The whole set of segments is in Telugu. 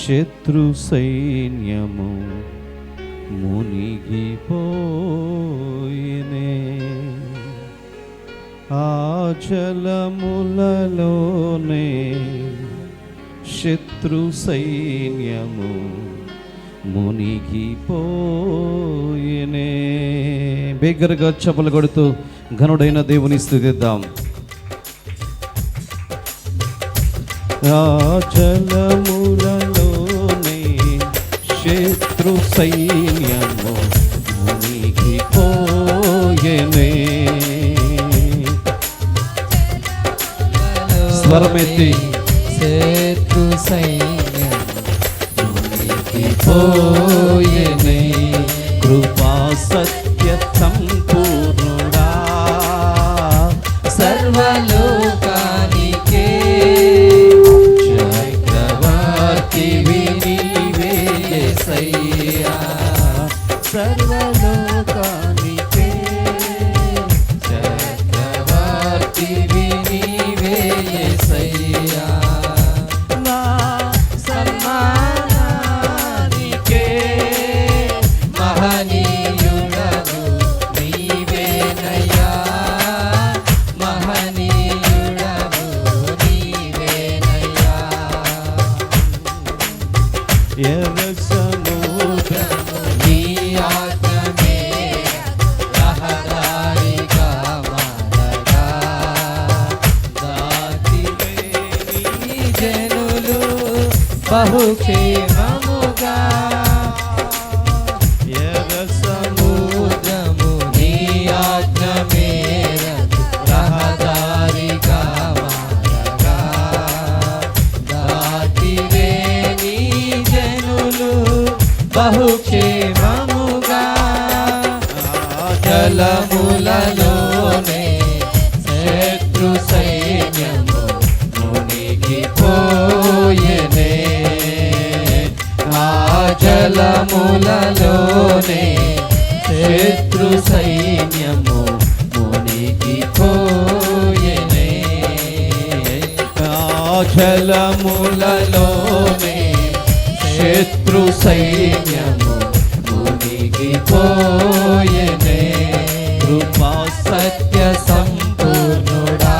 శత్రు సైన్యము మునిగిపోయినే. ఆ జలములలోనే శత్రు సైన్యము మునిగిపోయినే. బిగ్గరగా చప్పలు కొడుతూ ఘనుడైన దేవుని స్తుతిద్దాం. ఆ జలములలోనే శత్రు సైన్యము మునిగిపోయెనే. స్వరమెత్తి శత్రు సైన్యము మునిగిపోయెనే. కృపా సత్య సంపూర్ణుడా సర్వలోకానికే చక్రవర్తివి నీవే యేసయ్యా. సర్వలోకానికే చక్రవర్తివి నీవే యేసయ్యా. నా సన్మానానికే మహనీయుడవు నీవేనయ్యా. మహనీయుడవు నీవేనయ్యా. ఎర్ర సముద్రము నీ ఆజ్ఞనే రహదారిగా మారగా దాటివేని జనులు బహుక్షేమముగా. ఎర్ర సముద్రము నీ ఆజ్ఞ మేరకు రహదారిగా మారగా దాటివేని జనులు బహుక్షేమముగా. జలములలోనే శత్రు సైన్యము మునిగిపోయెనే. ఆ జలములలోనే శత్రు సైన్యము మునిగిపోయెనే. ఆ జలములలోనే శత్రు సైన్యము మునిగిపోయెనే. కృపా సత్య సంపూర్ణుడా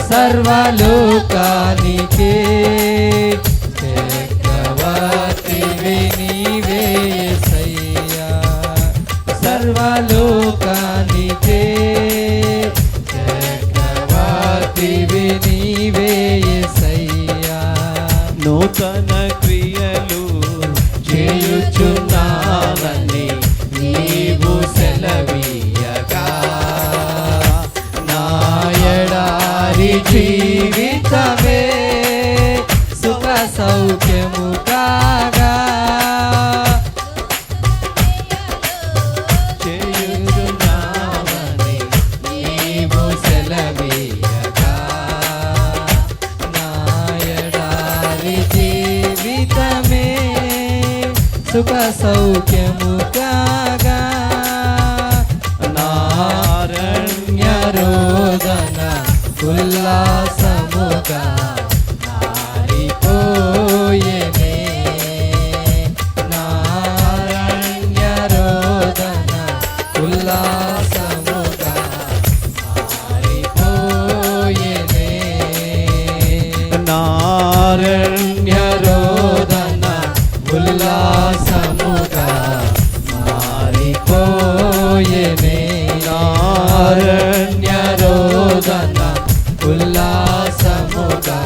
సర్వలోకానికే చక్రవర్తివి నీవే యేసయ్యా. సర్వలోకానికే చక్రవర్తివి నీవే యేసయ్యా. నూతన క్రియలు చేయుచున్నావని నీవు సెలవీయగా నా ఎడారి జీవితమే సుఖ సౌఖ్యము కాగా. చేయుచున్నావని నీవు సెలవీయగా నా ఎడారి జీవితమే సుఖ సౌఖ్యము కాగా. నారణ్య రోదన ఉల్లాసముగా మారిపోయెనే. నారణ్య రోదన ఉల్లాసముగా మారిపోయెనే. నారణ్య రోదన ఉల్లాసముగా మారిపోయెనే. నారణ్య రోదన ఉల్లాసముగా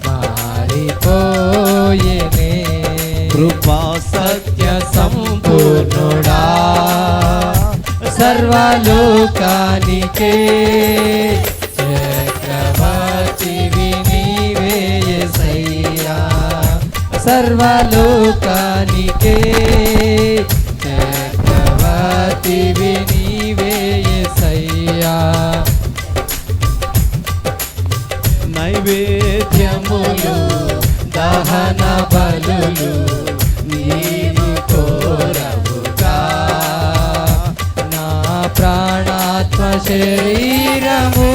మారిపోయెనే. కృపా సత్య సంపూర్ణుడా సర్వలోకానికే చక్రవర్తివి నీవే యేసయ్యా. సర్వలోకానికే చక్రవర్తివి నీవే యేసయ్యా. నైవేద్యములు దహన బలులు నీవు కోరవుగా. నా ప్రాణాత్మ శరీరము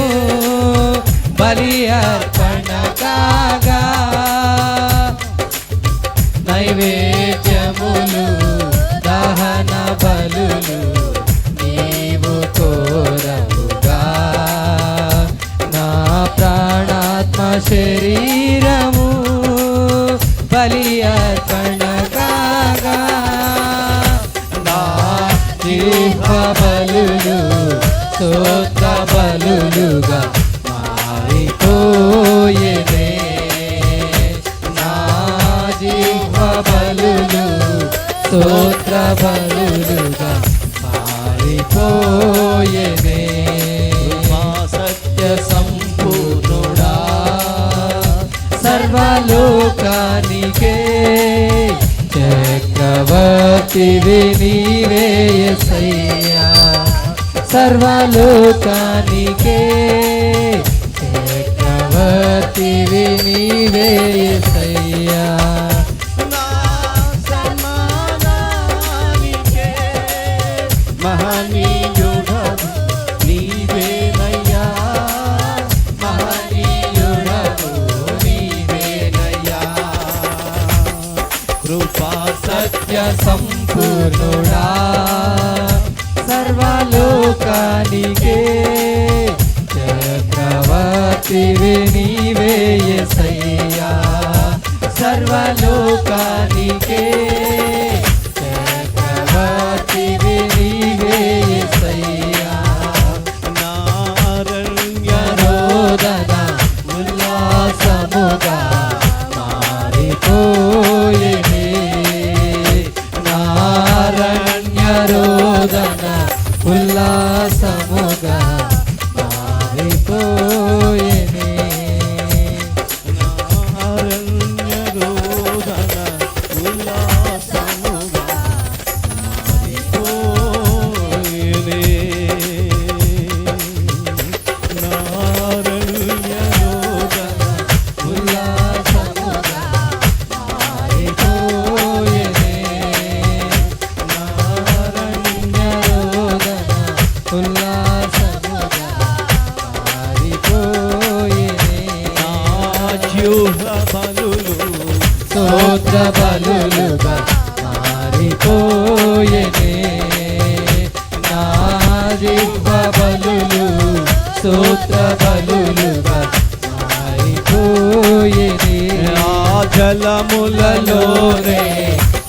బలి అర్పణ కాగా. బలులు నీవు కోరవుగా నా ప్రాణాత్మ శరీరము బలి అర్పణ కాగా నా జీవ బలులు స్తోత్ర బలులుగా మారిపోయేనే నా జీవ బలులు స్తోత్ర బలులుగా మారిపోయేనే మా సత్య సంపూర్ణుడా సర్వలోకానికే చక్రవర్తివి నీవే యేసయ్యా సర్వలోకానికే చక్రవర్తివి నీవే యేసయ్యా నా సమాధానానికే మహనీయుడవు నీవేనయ్యా మహనీయుడవు నీవేనయ్యా కృపా సత్య సంపూర్ణుడా సర్వలోకానికే చక్రవర్తివి నీవే యేసయ్యా సర్వలోకానికే చక్రవర్తివి నీవే యేసయ్యా నారణ్య రోదన ఉల్లాసముగా మారిపోయేనే నారణ్య రోదన ఉల్లాసముగా మారిపోయేనే నారణ్య రోదన ఉల్లాసముగా మారిపోయేనే నారణ్య రోదన ఉల్లాసముగా మారిపోయేనే నారణ్య రోదన ఉల్లాసముగా మారిపోయేనే నాజ్యూహ బలులు స్తోత్ర బలులుగా మారిపోయేనే నా జిహ్వ బలులు స్తోత్ర బలులుగా మారిపోయేనే ఆ జలములలోనే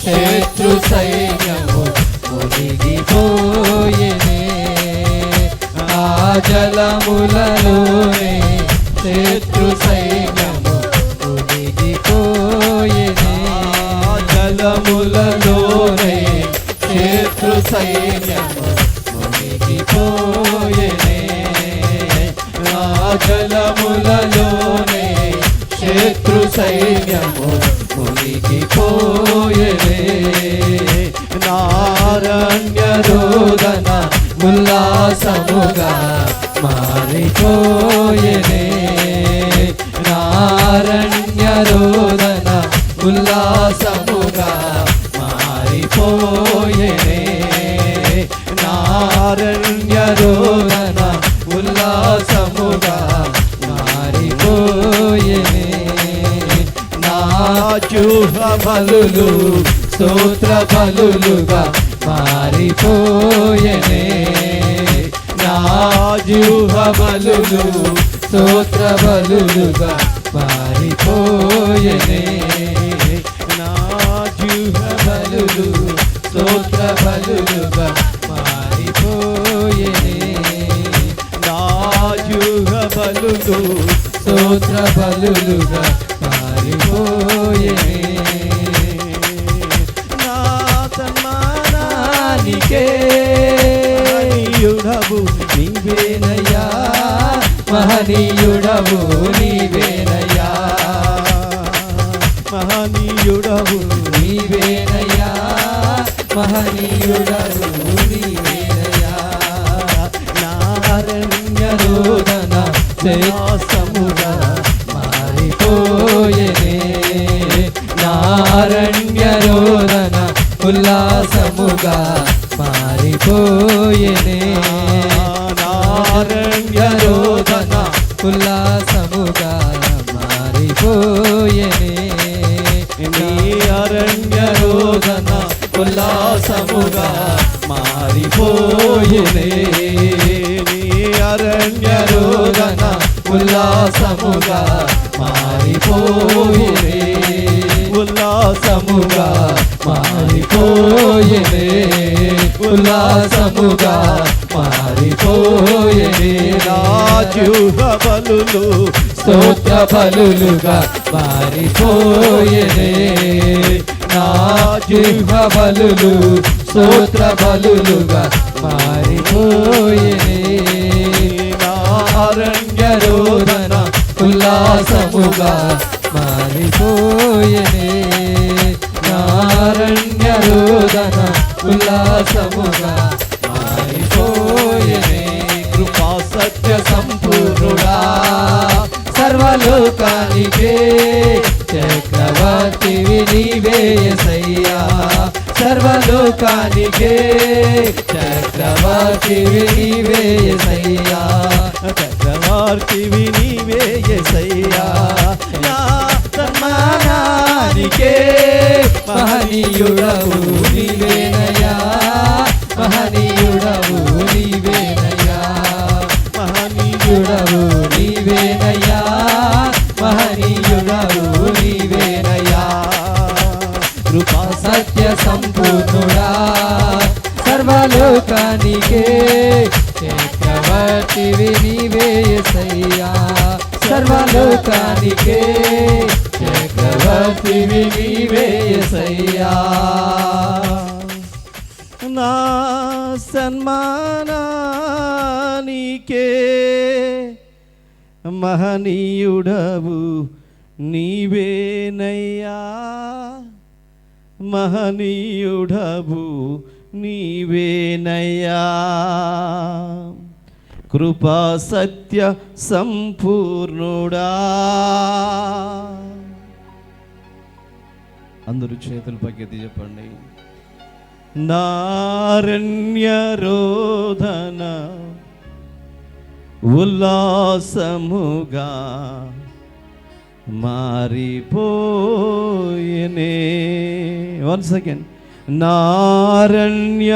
శత్రు సైన్యము మునిగిపోయేనే ఆ జలములలోనే శత్రు సైన్యము మునిగిపోయేనే ఆ జలములలోనే శత్రు సైన్యము మునిగిపోయేనే ఆ జలములలోనే శత్రు సైన్యము మునిగిపోయేనే నారణ్య రోదన ఉల్లాసముగా మారిపోయేనే నారణ్య రోదన ఉల్లాసముగా మారిపోయేనే నారణ్య రోదన ఉల్లాసముగా మారిపోయేనే నాజూహ బలులు స్తోత్ర బలులుగా మారిపోయేనే నాజూహ బలులు స్తోత్ర బలులుగా మారిపోయేనే నాజ్యూహ బలులు స్తోత్ర బలులుగా మారిపోయేనే నాజ్యూహ బలులు స్తోత్ర బలులుగా మారిపోయేనే నా సన్మానానికే మహనీయుడవు నీవేనయ్యా మహనీయుడవు నీవేనయ్యా మహనీయుడవు నీవేనయ్యా మహనీయుడవు నీవేనయ్యా నారణ్య రోదన ఉల్లాసముగా మారిపోయేనే నారణ్య రోదన ఉల్లాసముగా మారిపోయేనే నారణ్య రోదన ఉల్లాసముగా మారిపోయేనే నీ అరణ్య రోదన ఉల్లాసముగా మారిపోయినే నీ అరణ్య రోదన ఉల్లాసముగా మారిపోయినే ఉల్లాసముగా మారిపోయినే ఉల్లాసముగా మారిపోయినే రాజుహ బలులు స్తోత్ర బలులుగా మారిపోయినే నా జిహ్వ బలులు స్తోత్ర బలులుగా మారిపోయినే అరణ్య రోదన ఉల్లాసముగా మారిపోయినే నారణ్య రోదన ఉల్లాసముగా మారిపోయినే కృపా సత్య సంపూర్ణుడా సర్వలోకానికే చక్రవర్తివి నీవే యేసయ్యా సర్వలోకానికే చక్రవర్తివి నీవే యేసయ్యా చక్రవర్తివి నీవే యేసయ్యా నా సన్మానానికే మహనీయుడవు నీవేనయ్యా మహనీయుడవు నీవేనయ్యా మహనీయుడవు నీవేనయ్యా మహనీయుడవు నీవేనయ్యా కృపా సత్య సంపూర్ణుడా సర్వలోకానికే చక్రవర్తివి నీవే యేసయ్యా సర్వలోకానికే చక్రవర్తివి నీవే యేసయ్యా నా సన్మానానికే మహనీయుడవు నీవేనయ్యా మహనీయుడవు నీవేనయ్యా కృపా సత్య సంపూర్ణుడా అందరూ చేతులు పైకెత్తి చెప్పండి నారణ్య రోదన ఉల్లాసముగా మారిపోయేనే వన్స్ అగైన్ నారణ్య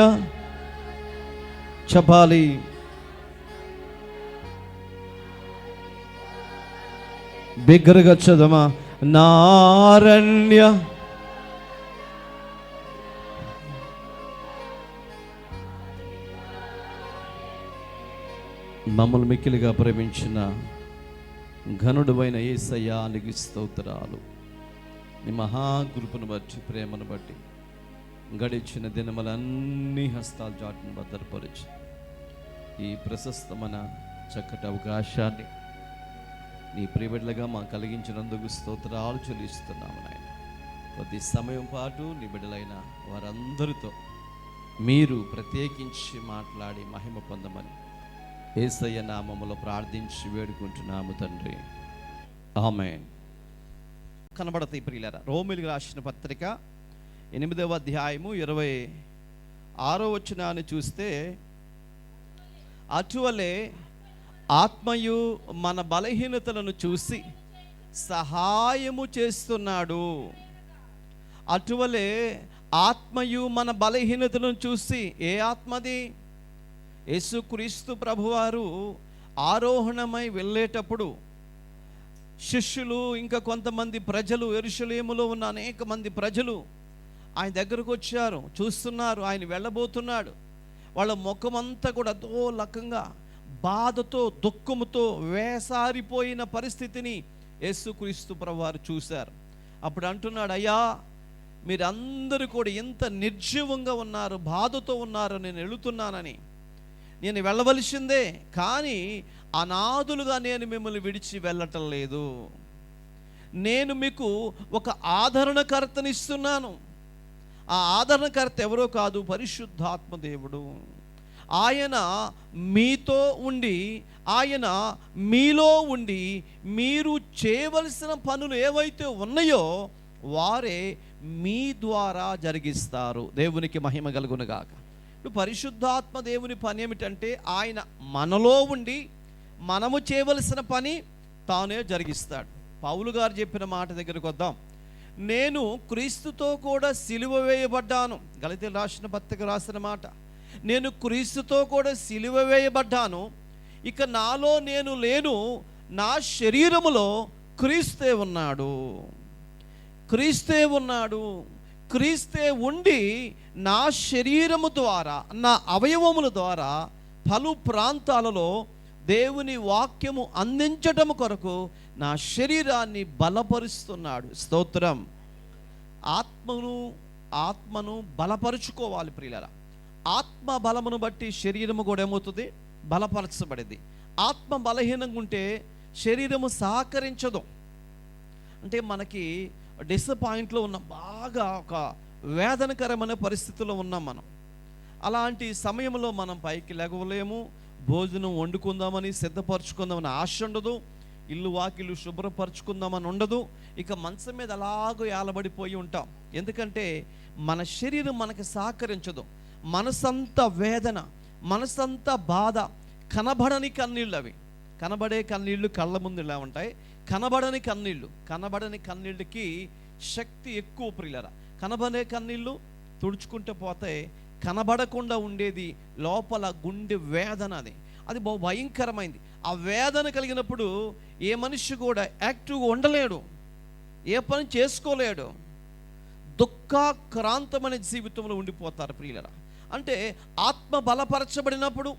చెప్పాలి బిగ్గరగా చదమా నారణ్య మమ్మల్ని మిక్కిలిగా ప్రేమించిన ఘనుడువైన యేసయ్యా నీకు స్తోత్రాలు. నీ మహాకృపను బట్టి ప్రేమను బట్టి గడిచిన దినములన్నీ హస్తాలు చాటును భద్రపరిచి ఈ ప్రశస్తమైన చక్కటి అవకాశాన్ని నీ ప్రియబిడ్డలుగా మాకు కలిగించినందుకు స్తోత్రాలు చెల్లిస్తున్నాము నాయన. కొద్ది సమయం పాటు నీ బిడ్డలైన వారందరితో మీరు ప్రత్యేకించి మాట్లాడి మహిమ పొందమని యేసయ్య నామములో ప్రార్థించి వేడుకుంటున్నాము తండ్రి, ఆమేన్. కనబడతాయి ప్రియులారా. రోమీయులకు రాసిన పత్రిక 8వ అధ్యాయము 26వ వచనాన్ని చూస్తే, అటువలే ఆత్మయు మన బలహీనతలను చూసి సహాయము చేస్తున్నాడు. అటువలే ఆత్మయు మన బలహీనతలను చూసి, ఏ ఆత్మది? యేసుక్రీస్తు ప్రభువారు ఆరోహణమై వెళ్ళేటప్పుడు శిష్యులు ఇంకా కొంతమంది ప్రజలు, యెరూషలేములో ఉన్న అనేక మంది ప్రజలు ఆయన దగ్గరకు వచ్చారు, చూస్తున్నారు ఆయన వెళ్ళబోతున్నాడు. వాళ్ళ ముఖమంతా కూడా అదో రకంగా బాధతో దుఃఖముతో వేసారిపోయిన పరిస్థితిని యేసుక్రీస్తు ప్రభువారు చూశారు. అప్పుడు అంటున్నాడు, అయ్యా మీరందరూ కూడా ఎంత నిర్జీవంగా ఉన్నారు, బాధతో ఉన్నారు, నేను వెళుతున్నానని. నేను వెళ్ళవలసిందే, కానీ అనాథులుగా నేను మిమ్మల్ని విడిచి వెళ్ళటం లేదు. నేను మీకు ఒక ఆదరణకర్తనిస్తున్నాను. ఆ ఆదరణకర్త ఎవరో కాదు, పరిశుద్ధాత్మ దేవుడు. ఆయన మీతో ఉండి, ఆయన మీలో ఉండి మీరు చేయవలసిన పనులు ఏవైతే ఉన్నాయో వారే మీ ద్వారా జరిగిస్తారు. దేవునికి మహిమ కలుగునుగాక. ఇప్పుడు పరిశుద్ధాత్మ దేవుని పని ఏమిటంటే, ఆయన మనలో ఉండి మనము చేయవలసిన పని తానే జరిగిస్తాడు. పౌలు గారు చెప్పిన మాట దగ్గరకు వద్దాం. నేను క్రీస్తుతో కూడా సిలువ వేయబడ్డాను. గలతీయులకు రాసిన పత్రిక రాసిన మాట. నేను క్రీస్తుతో కూడా సిలువ వేయబడ్డాను, ఇక నాలో నేను లేను, నా శరీరములో క్రీస్తే ఉన్నాడు. క్రీస్తే ఉన్నాడు. క్రీస్తే ఉండి నా శరీరము ద్వారా, నా అవయవముల ద్వారా పలు ప్రాంతాలలో దేవుని వాక్యము అందించటం కొరకు నా శరీరాన్ని బలపరుస్తున్నాడు. స్తోత్రం. ఆత్మను బలపరుచుకోవాలి ప్రియులారా. ఆత్మ బలమును బట్టి శరీరము కూడా ఏమవుతుంది? బలపరచబడింది. ఆత్మ బలహీనంగా ఉంటే శరీరము సహకరించదు. అంటే మనకి డిసప్పాయింట్లో ఉన్న బాగా ఒక వేదనకరమైన పరిస్థితిలో ఉన్నాం మనం. అలాంటి సమయంలో మనం పైకి లెగవలేము, భోజనం వండుకుందామని సిద్ధపరచుకుందామని ఆశ ఉండదు, ఇల్లు వాకిలు శుభ్రపరచుకుందామని ఉండదు, ఇక మంచం మీద అలాగో ఏలబడిపోయి ఉంటాం. ఎందుకంటే మన శరీరం మనకి సహకరించదు. మనసంతా వేదన, మనసంతా బాధ. కనబడని కన్నీళ్ళు అవి. కనబడే కన్నీళ్ళు కళ్ళ ముందు ఇలా ఉంటాయి, కనబడని కన్నీళ్ళకి శక్తి ఎక్కువ ప్రియులరా. కనబడే కన్నీళ్ళు తుడుచుకుంటే పోతే కనబడకుండా ఉండేది లోపల గుండె వేదన. అది బహు భయంకరమైంది. ఆ వేదన కలిగినప్పుడు ఏ మనిషి కూడా యాక్టివ్గా ఉండలేడు, ఏ పని చేసుకోలేడు, దుఃఖాక్రాంతమైన జీవితంలో ఉండిపోతారు ప్రియులరా. అంటే ఆత్మ బలపరచబడినప్పుడు,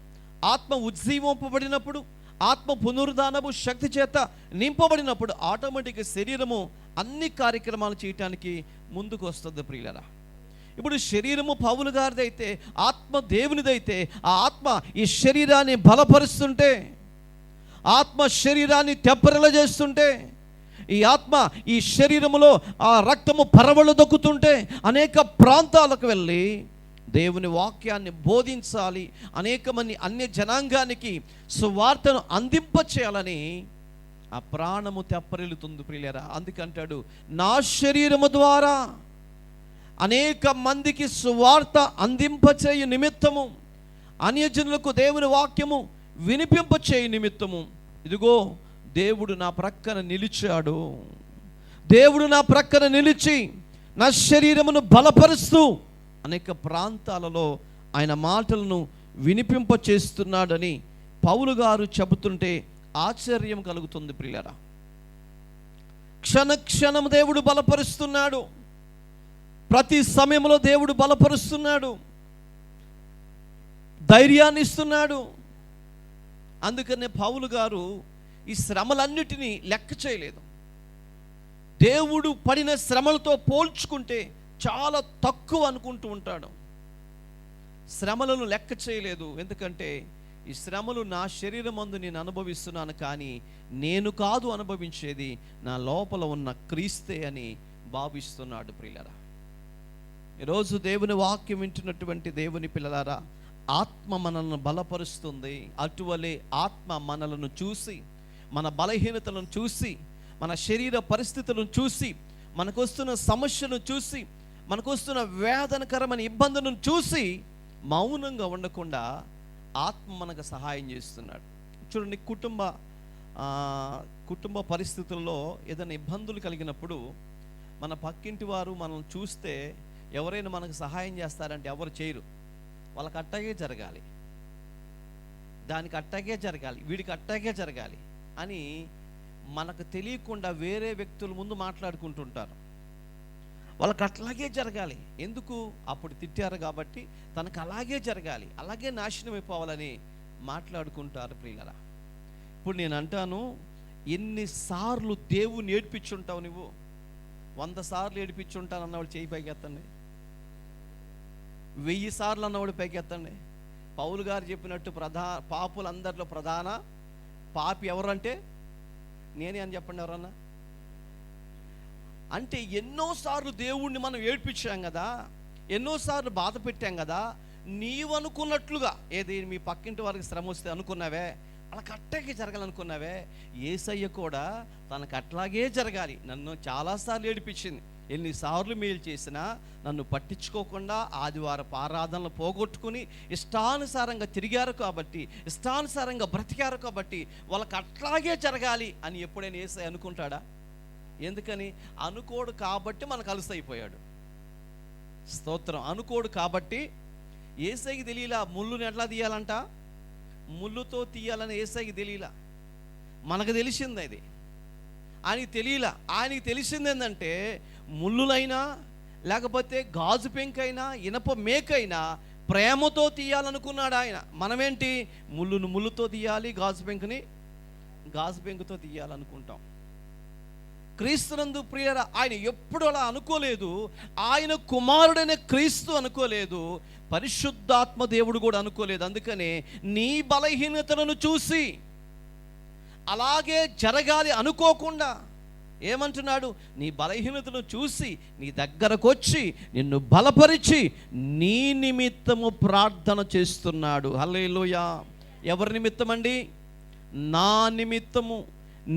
ఆత్మ ఉజ్జీవింపబడినప్పుడు, ఆత్మ పునరుద్ధానపు శక్తి చేత నింపబడినప్పుడు ఆటోమేటిక్గా శరీరము అన్ని కార్యక్రమాలు చేయటానికి ముందుకు వస్తుంది ప్రియులరా. ఇప్పుడు శరీరము పౌలు గారిదైతే, ఆత్మ దేవునిదైతే, ఆ ఆత్మ ఈ శరీరాన్ని బలపరుస్తుంటే, ఆత్మ శరీరాన్ని తెప్పరిల చేస్తుంటే, ఈ ఆత్మ ఈ శరీరములో ఆ రక్తము పరవళ్ళు దొక్కుతుంటే అనేక ప్రాంతాలకు వెళ్ళి దేవుని వాక్యాన్ని బోధించాలి, అనేక మంది అన్య జనాంగానికి సువార్తను అందింపచేయాలని ఆ ప్రాణము తెప్పరిల్లుతుంది ప్రియులారా. అందుకంటాడు, నా శరీరము ద్వారా అనేక మందికి సువార్త అందింపచేయు నిమిత్తము, అన్యజనులకు దేవుని వాక్యము వినిపింపచేయు నిమిత్తము, ఇదిగో దేవుడు నా ప్రక్కన నిలిచాడు. దేవుడు నా ప్రక్కన నిలిచి నా శరీరమును బలపరుస్తూ అనేక ప్రాంతాలలో ఆయన మాటలను వినిపింపచేస్తున్నాడని పౌలు గారు చెబుతుంటే ఆశ్చర్యం కలుగుతుంది ప్రియులారా. క్షణక్షణం దేవుడు బలపరుస్తున్నాడు. ప్రతి సమయంలో దేవుడు బలపరుస్తున్నాడు, ధైర్యాన్ని ఇస్తున్నాడు. అందుకనే పౌలు గారు ఈ శ్రమలన్నిటినీ లెక్క చేయలేదు. దేవుడు పడిన శ్రమలతో పోల్చుకుంటే చాలా తక్కువ అనుకుంటూ ఉంటాడు. శ్రమలను లెక్క చేయలేదు. ఎందుకంటే ఈ శ్రమలు నా శరీరమందు నేను అనుభవిస్తున్నాను, కానీ నేను కాదు అనుభవించేది, నా లోపల ఉన్న క్రీస్తే అని భావిస్తున్నాడు ప్రియులారా. ఈరోజు దేవుని వాక్యం వింటున్నటువంటి దేవుని పిల్లలారా, ఆత్మ మనల్ని బలపరుస్తుంది. అటువలే ఆత్మ మనలను చూసి, మన బలహీనతలను చూసి, మన శరీర పరిస్థితులను చూసి, మనకు వస్తున్న సమస్యను చూసి, మనకు వస్తున్న వేదనకరమైన ఇబ్బందులను చూసి మౌనంగా ఉండకుండా ఆత్మ మనకు సహాయం చేస్తున్నాడు. చూడండి, కుటుంబ పరిస్థితుల్లో ఏదైనా ఇబ్బందులు కలిగినప్పుడు మన పక్కింటి వారు మనం చూస్తే ఎవరైనా మనకు సహాయం చేస్తారంటే ఎవరు చేయరు. వాళ్ళకి అట్టాగే జరగాలి, దానికి అట్టాగే జరగాలి, వీడికి అట్టాగే జరగాలి అని మనకు తెలియకుండా వేరే వ్యక్తుల ముందు మాట్లాడుకుంటుంటారు. వాళ్ళకి అట్లాగే జరగాలి. ఎందుకు? అప్పుడు తిట్టారు కాబట్టి తనకు అలాగే జరగాలి, అలాగే నాశనం అయిపోవాలని మాట్లాడుకుంటారు ప్రియులరా. ఇప్పుడు నేను అంటాను, ఎన్నిసార్లు దేవుని ఏడిపించుంటావు నువ్వు? 100 సార్లు ఏడిపించుంటాను అన్నవాడు చేయి పైకెత్తండి. 1000 సార్లు అన్నవాడు పైకెత్తండి. పౌలు గారు చెప్పినట్టు పాపులందరిలో ప్రధాన పాపి ఎవరంటే నేనే అని చెప్పండి ఎవరన్నా. అంటే ఎన్నోసార్లు దేవుణ్ణి మనం ఏడ్పించాం కదా, ఎన్నోసార్లు బాధ పెట్టాం కదా. నీవనుకున్నట్లుగా ఏది మీ పక్కింటి వారికి శ్రమ వస్తే అనుకున్నావే, వాళ్ళకి అట్టాగే జరగాలనుకున్నావే, యేసయ్య కూడా తనకు అట్లాగే జరగాలి. నన్ను చాలాసార్లు ఏడిపించింది, ఎన్నిసార్లు మేలు చేసినా నన్ను పట్టించుకోకుండా ఆదివారపు ఆరాధనలు పోగొట్టుకుని ఇష్టానుసారంగా తిరిగారు కాబట్టి, ఇష్టానుసారంగా బ్రతికారు కాబట్టి వాళ్ళకి అట్లాగే జరగాలి అని ఎప్పుడైనా యేసయ్య అనుకుంటాడా? ఎందుకని? అనుకోడు కాబట్టి మనకు అలసైపోయాడు. స్తోత్రం. అనుకోడు కాబట్టి యేసయ్యకి తెలియలా ముళ్ళుని ఎట్లా తీయాలంట, ముళ్ళుతో తీయాలని యేసయ్యకి తెలియలా. మనకు తెలిసింది అది, ఆయనకి తెలియలా. ఆయనకి తెలిసింది ఏంటంటే ముళ్ళులైనా లేకపోతే గాజు పెంకైనా ఇనప మేకైనా ప్రేమతో తీయాలనుకున్నాడు ఆయన. మనమేంటి, ముళ్ళును ముళ్ళుతో తీయాలి, గాజు పెంకుని గాజు పెంకుతో తీయాలనుకుంటాం. క్రీస్తునందు ప్రియరా ఆయన ఎప్పుడు అలా అనుకోలేదు. ఆయన కుమారుడైన క్రీస్తు అనుకోలేదు, పరిశుద్ధాత్మ దేవుడు కూడా అనుకోలేదు. అందుకనే నీ బలహీనతలను చూసి అలాగే జరగాలి అనుకోకుండా ఏమంటున్నాడు, నీ బలహీనతను చూసి నీ దగ్గరకు వచ్చి నిన్ను బలపరిచి నీ నిమిత్తము ప్రార్థన చేస్తున్నాడు. హల్లెలూయా. ఎవరి నిమిత్తం అండి? నా నిమిత్తము,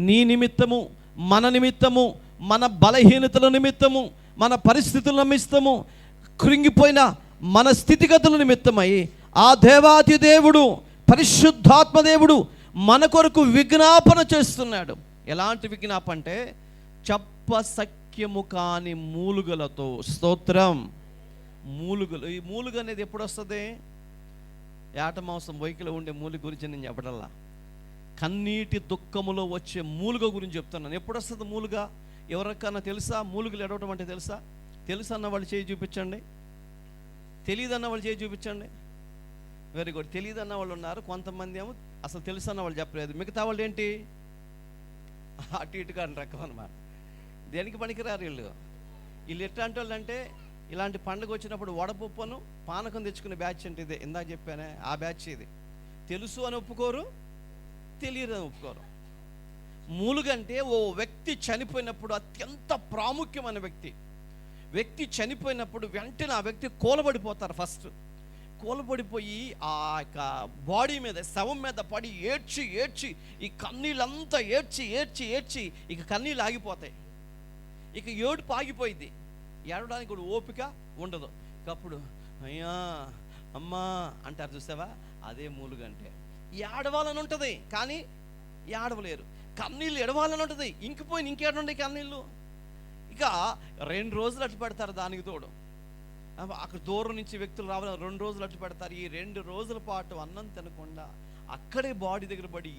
నీ నిమిత్తము, మన నిమిత్తము, మన బలహీనతల నిమిత్తము, మన పరిస్థితుల నిమిత్తము, కృంగిపోయిన మన స్థితిగతుల నిమిత్తమై ఆ దేవాది దేవుడు పరిశుద్ధాత్మ దేవుడు మన కొరకు విజ్ఞాపన చేస్తున్నాడు. ఎలాంటి విజ్ఞాపన అంటే చెప్పసఖ్యము కాని మూలుగలతో. స్తోత్రం. మూలుగలు. ఈ మూలుగ అనేది ఎప్పుడు వస్తుంది? ఏట మాంసం వైకిలో ఉండే మూలుగ గురించి నేను చెప్పడల్లా, కన్నీటి దుఃఖములో వచ్చే మూలుగ గురించి చెప్తున్నాను. ఎప్పుడు వస్తుంది మూలుగ? ఎవరికన్నా తెలుసా మూలుగలు ఎడవటం అంటే? తెలుసా అన్న వాళ్ళు చేయి చూపించండి. తెలియదన్న వాళ్ళు చేయి చూపించండి. Very good. తెలియదన్న వాళ్ళు ఉన్నారు. కొంతమంది ఏమో అసలు తెలుసు అన్న వాళ్ళు చెప్పలేదు. మిగతా వాళ్ళు ఏంటి, అటు ఇటుగా రకం అన్నమాట. దేనికి పనికిరారు వీళ్ళు. ఎట్లాంటి వాళ్ళు అంటే, ఇలాంటి పండుగ వచ్చినప్పుడు వడపప్పును పానకం తెచ్చుకునే బ్యాచ్ అంటే ఇదే, ఇందాక చెప్పానే ఆ బ్యాచ్ ఇది. తెలుసు అని ఒప్పుకోరు, తెలియదు అని ఒప్పుకోరు. మూలుగంటే ఓ వ్యక్తి చనిపోయినప్పుడు అత్యంత ప్రాముఖ్యమైన వ్యక్తి చనిపోయినప్పుడు వెంటనే ఆ వ్యక్తి కూలబడిపోతారు. ఫస్ట్ కూలబడిపోయి ఆ యొక్క బాడీ మీద, శవం మీద పడి ఏడ్చి ఈ కన్నీళ్ళంతా ఏడ్చి ఇక కన్నీళ్ళు ఆగిపోతాయి. ఇక ఏడుపు ఆగిపోయింది. ఏడవడానికి కూడా ఓపిక ఉండదు. అప్పుడు అయ్యా అమ్మా అంటారు, చూసావా? అదే మూలుగంటే. ఏడవాలని ఉంటుంది కానీ ఏడవలేరు. కన్నీళ్ళు ఎడవాలని ఉంటుంది, ఇంకిపోయి ఇంకేడుండే కన్నీళ్ళు. ఇక 2 రోజులు అట్టు పెడతారు. దానికి తోడు అక్కడ దూరం నుంచి వ్యక్తులు రావాలి, 2 రోజులు అట్టు పెడతారు. ఈ 2 రోజుల పాటు అన్నం తినకుండా అక్కడే బాడీ దగ్గర పడి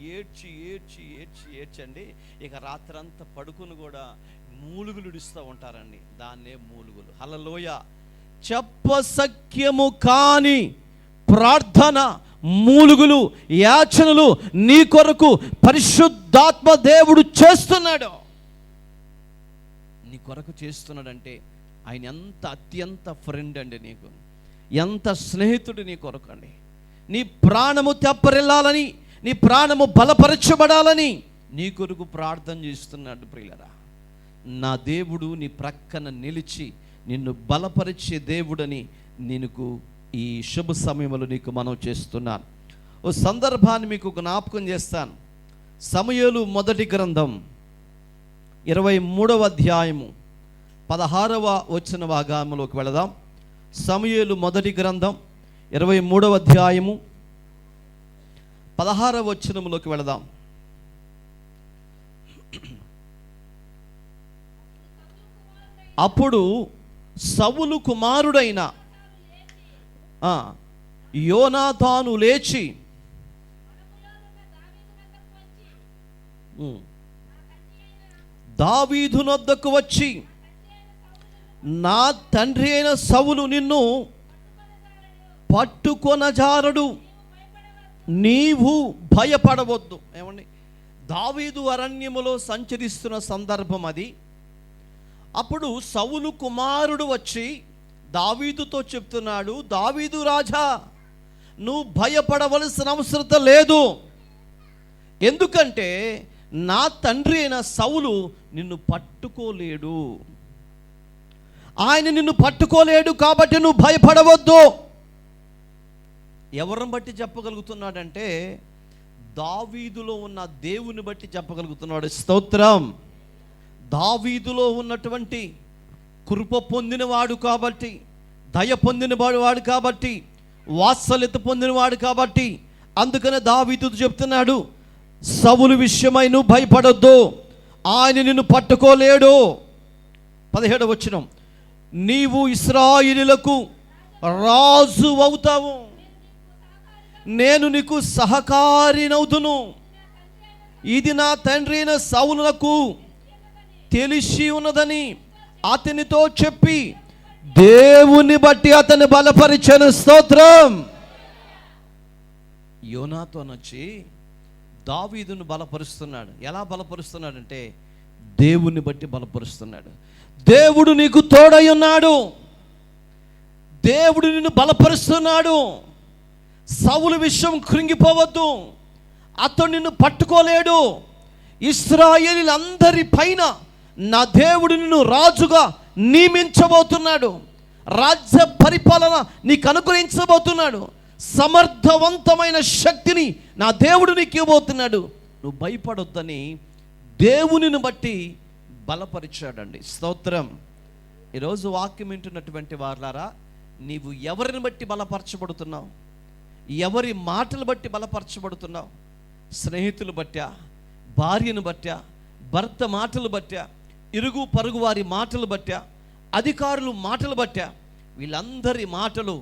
ఏడ్చండి. ఇక రాత్రంతా పడుకుని కూడా మూలుగులు ఇడుస్తూ ఉంటారండి. దాన్నే మూలుగులు. హల్లెలూయా. చెప్పసఖ్యము కాని ప్రార్థన, మూలుగులు, యాచనలు నీ కొరకు పరిశుద్ధాత్మ దేవుడు చేస్తున్నాడు. నీ కొరకు చేస్తున్నాడంటే ఆయన ఎంత అత్యంత ఫ్రెండ్ అండి నీకు, ఎంత స్నేహితుడు నీ కొరకు అండి. నీ ప్రాణము తెప్పరిల్లాలని, నీ ప్రాణము బలపరచబడాలని నీ కొరకు ప్రార్థన చేస్తున్నాడు. ప్రియులరా, నా దేవుడు నీ ప్రక్కన నిలిచి నిన్ను బలపరిచే దేవుడని నీకు ఈ శుభ సమయంలో నీకు మనం చేస్తున్నాను. ఓ సందర్భాన్ని మీకు జ్ఞాపకం చేస్తాను. సమూయేలు మొదటి గ్రంథం 23వ అధ్యాయము 16వ వచన భాగంలోకి వెళదాం. సమూయేలు మొదటి గ్రంథం 23వ అధ్యాయము 16వ వచనంలోకి వెళదాం. అప్పుడు సౌలు కుమారుడైన యోనాతాను లేచి దావీదునొద్దకు వచ్చి, నా తండ్రి అయిన సౌలు నిన్ను పట్టుకొనజారడు, నీవు భయపడవద్దు. ఏమండి, దావీదు అరణ్యములో సంచరిస్తున్న సందర్భం అది. అప్పుడు సౌలు కుమారుడు వచ్చి దావీదుతో చెప్తున్నాడు, దావీదు రాజా, నువ్వు భయపడవలసిన అవసరం లేదు. ఎందుకంటే నా తండ్రి అయిన సౌలు నిన్ను పట్టుకోలేడు. ఆయన నిన్ను పట్టుకోలేడు కాబట్టి నువ్వు భయపడవద్దు. ఎవరిని బట్టి చెప్పగలుగుతున్నాడంటే దావీదులో ఉన్న దేవుని బట్టి చెప్పగలుగుతున్నాడు. స్తోత్రం. దావీదులో ఉన్నటువంటి కృప పొందినవాడు కాబట్టి, దయ పొందినవాడు కాబట్టి, వాత్సల్యత పొందినవాడు కాబట్టి, అందుకనే దావీదు చెప్తున్నాడు, సౌలు విషయమై నువ్వు భయపడొద్దు, ఆయన నిన్ను పట్టుకోలేడు. 17వ వచనం, నీవు ఇశ్రాయేలులకు రాజు అవుతావు, నేను నీకు సహకారినవుదును. ఇది నా తండ్రి అయిన సౌలునకు తెలిసి ఉన్నదని అతనితో చెప్పి దేవుని బట్టి అతన్ని బలపరిచెను. స్తోత్రం. యోనాతాను వచ్చి దావీదును బలపరుస్తున్నాడు. ఎలా బలపరుస్తున్నాడంటే దేవుని బట్టి బలపరుస్తున్నాడు. దేవుడు నీకు తోడై ఉన్నాడు, దేవుడు నిన్ను బలపరుస్తున్నాడు. సౌలు విషయం కృంగిపోవద్దు, అతడు నిన్ను పట్టుకోలేడు. ఇశ్రాయేలీలందరి పైన నా దేవుడు నిన్ను రాజుగా నియమించబోతున్నాడు. రాజ్య పరిపాలన నీకు అనుగ్రహించబోతున్నాడు. సమర్థవంతమైన శక్తిని నా దేవుడు నీకు ఇవ్వబోతున్నాడు. నువ్వు భయపడొద్దని దేవునిని బట్టి బలపరిచాడండి. స్తోత్రం. ఈరోజు వాక్యం వింటున్నటువంటి వారులారా, నీవు ఎవరిని బట్టి బలపరచబడుతున్నావు? ఎవరి మాటలు బట్టి బలపరచబడుతున్నావు? స్నేహితులు బట్టా, భార్యను బట్టా, భర్త మాటలు బట్టా, ఇరుగు పరుగు వారి మాటలు బట్టా, అధికారులు మాటలు బట్టా? వీళ్ళందరి మాటలు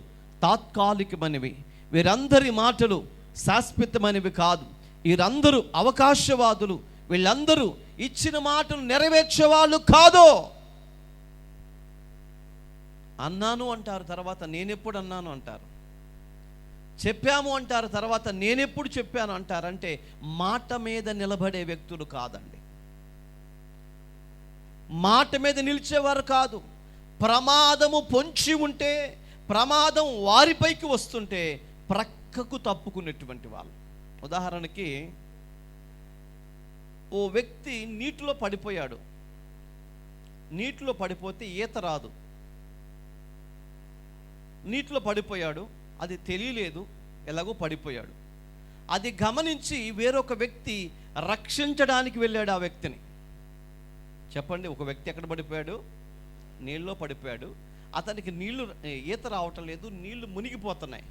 తాత్కాలికమైనవి, వీరందరి మాటలు శాశ్వతమైనవి కాదు. వీరందరూ అవకాశవాదులు, వీళ్ళందరూ ఇచ్చిన మాటలు నెరవేర్చే వాళ్ళు కాదు. అన్నాను అంటారు, తర్వాత నేనెప్పుడు అన్నాను అంటారు. చెప్పాము అంటారు, తర్వాత నేనెప్పుడు చెప్పాను అంటారు. అంటే మాట మీద నిలబడే వ్యక్తులు కాదండి, మాట మీద నిలిచేవారు కాదు. ప్రమాదము పొంచి ఉంటే, ప్రమాదం వారిపైకి వస్తుంటే ప్రక్కకు తప్పుకునేటువంటి వాళ్ళు. ఉదాహరణకి ఓ వ్యక్తి నీటిలో పడిపోయాడు. నీటిలో పడిపోతే ఈత రాదు, నీటిలో పడిపోయాడు, అది తెలియలేదు, ఎలాగో పడిపోయాడు. అది గమనించి వేరొక వ్యక్తి రక్షించడానికి వెళ్ళాడు ఆ వ్యక్తిని. చెప్పండి, ఒక వ్యక్తి ఎక్కడ పడిపోయాడు? నీళ్ళలో పడిపోయాడు. అతనికి నీళ్లు ఈత రావటం లేదు, నీళ్లు మునిగిపోతున్నాయి.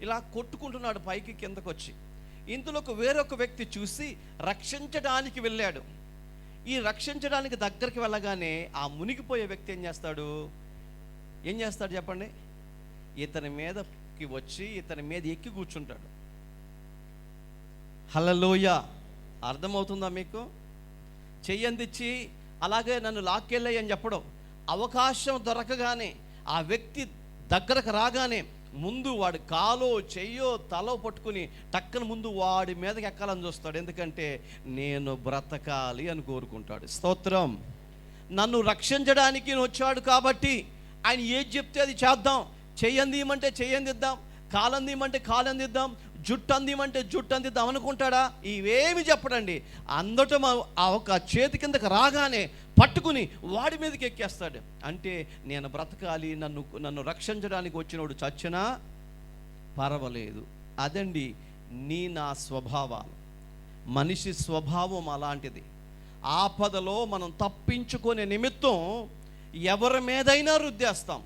ఇలా కొట్టుకుంటున్నాడు పైకి కిందకు వచ్చి. ఇందులోకి వేరొక వ్యక్తి చూసి రక్షించడానికి వెళ్ళాడు. ఈ రక్షించడానికి దగ్గరికి వెళ్ళగానే ఆ మునిగిపోయే వ్యక్తి ఏం చేస్తాడు చెప్పండి? ఇతని మీదకి వచ్చి ఇతని మీద ఎక్కి కూర్చుంటాడు. హల్లెలూయ. అర్థమవుతుందా మీకు? చెయ్యందిచ్చి అలాగే నన్ను లాక్కెళ్ళాయి అని చెప్పడం. అవకాశం దొరకగానే ఆ వ్యక్తి దగ్గరకు రాగానే ముందు వాడి కాలో చెయ్యో తలో పట్టుకుని టక్కన ముందు వాడి మీదకి ఎక్కాలని చూస్తాడు. ఎందుకంటే నేను బ్రతకాలి అని కోరుకుంటాడు. స్తోత్రం. నన్ను రక్షించడానికి వచ్చాడు కాబట్టి ఆయన ఏది చెప్తే అది చేద్దాం. చెయ్యందిమంటే చెయ్యందిద్దాం, కాలందిమంటే కాలందిద్దాం, జుట్టు అందిమంటే జుట్టు అందిద్దాం అనుకుంటాడా? ఇవేమి చెప్పడండి. అందటం ఆ ఒక చేతి కిందకి రాగానే పట్టుకుని వాడి మీదకి ఎక్కేస్తాడు. అంటే నేను బ్రతకాలి, నన్ను రక్షించడానికి వచ్చినోడు చచ్చినా పర్వాలేదు. అదండి నా స్వభావాలు. మనిషి స్వభావం అలాంటిది. ఆపదలో మనం తప్పించుకునే నిమిత్తం ఎవరి మీదైనా రుద్దేస్తాం,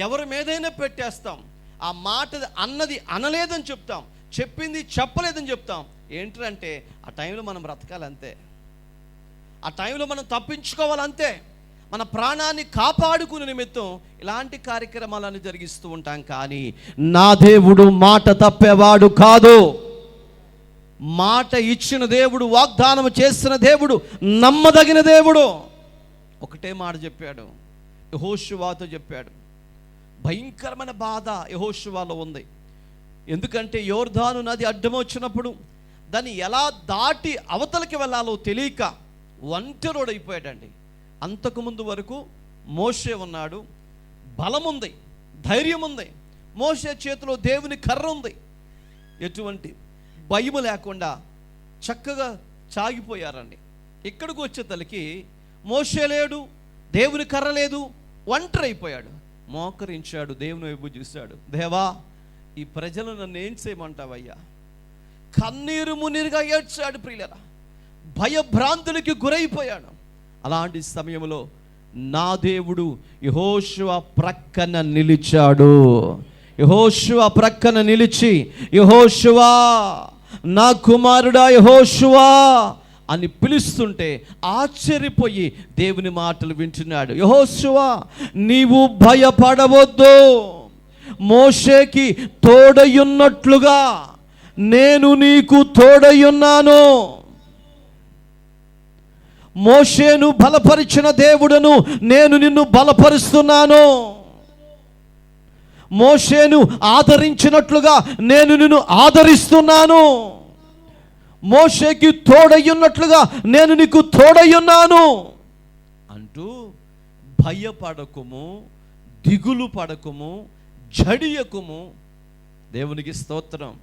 ఎవరి మీదైనా పెట్టేస్తాం. ఆ మాట అన్నది అనలేదని చెప్తాం, చెప్పింది చెప్పలేదని చెప్తాం. ఏంటంటే ఆ టైంలో మనం బ్రతకాలంతే, ఆ టైంలో మనం తప్పించుకోవాలంతే. మన ప్రాణాన్ని కాపాడుకునే నిమిత్తం ఇలాంటి కార్యక్రమాలను జరిగిస్తూ ఉంటాం. కానీ నా దేవుడు మాట తప్పేవాడు కాదు. మాట ఇచ్చిన దేవుడు, వాగ్దానం చేసిన దేవుడు నమ్మదగిన దేవుడు. ఒకటే మాట చెప్పాడు, యెహోషువతో చెప్పాడు. భయంకరమైన బాధ యెహోషువలో ఉంది. ఎందుకంటే యోర్దాను నది అడ్డం వచ్చినప్పుడు దాన్ని ఎలా దాటి అవతలకి వెళ్ళాలో తెలియక ఒంటరివాడైపోయాడండి. అంతకుముందు వరకు మోషే ఉన్నాడు, బలం ఉంది, ధైర్యం ఉంది. మోషే చేతిలో దేవుని కర్ర ఉంది. ఎటువంటి భయం లేకుండా చక్కగా సాగిపోయారండి. ఇక్కడికి వచ్చేతలకి మోషే లేడు, దేవుని కర్ర లేదు, ఒంటరి అయిపోయాడు. మోకరించాడు, దేవుని వైపు చూశాడు. దేవా, ఈ ప్రజలు నన్ను ఏం చేయమంటావయ్యా? కన్నీరు మున్నీరుగా ఏడ్చాడు ప్రియులరా. భయభ్రాంతులకి గురైపోయాడు. అలాంటి సమయంలో నా దేవుడు యెహోషువ ప్రక్కన నిలిచాడు. యెహోషువ ప్రక్కన నిలిచి, యెహోషువా, నా కుమారుడా యెహోషువా అని పిలుస్తుంటే ఆశ్చర్యపోయి దేవుని మాటలు వింటున్నాడు. యెహోషువ, నీవు భయపడవద్దు, మోషేకి తోడయున్నట్లుగా నేను నీకు తోడయున్నాను. మోషేను బలపరిచిన దేవుడను నేను నిన్ను బలపరుస్తున్నాను. మోషేను ఆదరించినట్లుగా నేను నిన్ను ఆదరిస్తున్నాను. మోషేకి తోడయ్యున్నట్లుగా నేను నీకు తోడయ్యున్నాను అంటూ భయపడకుము, దిగులు పడకుము, జడియకుము. దేవునికి స్తోత్రం.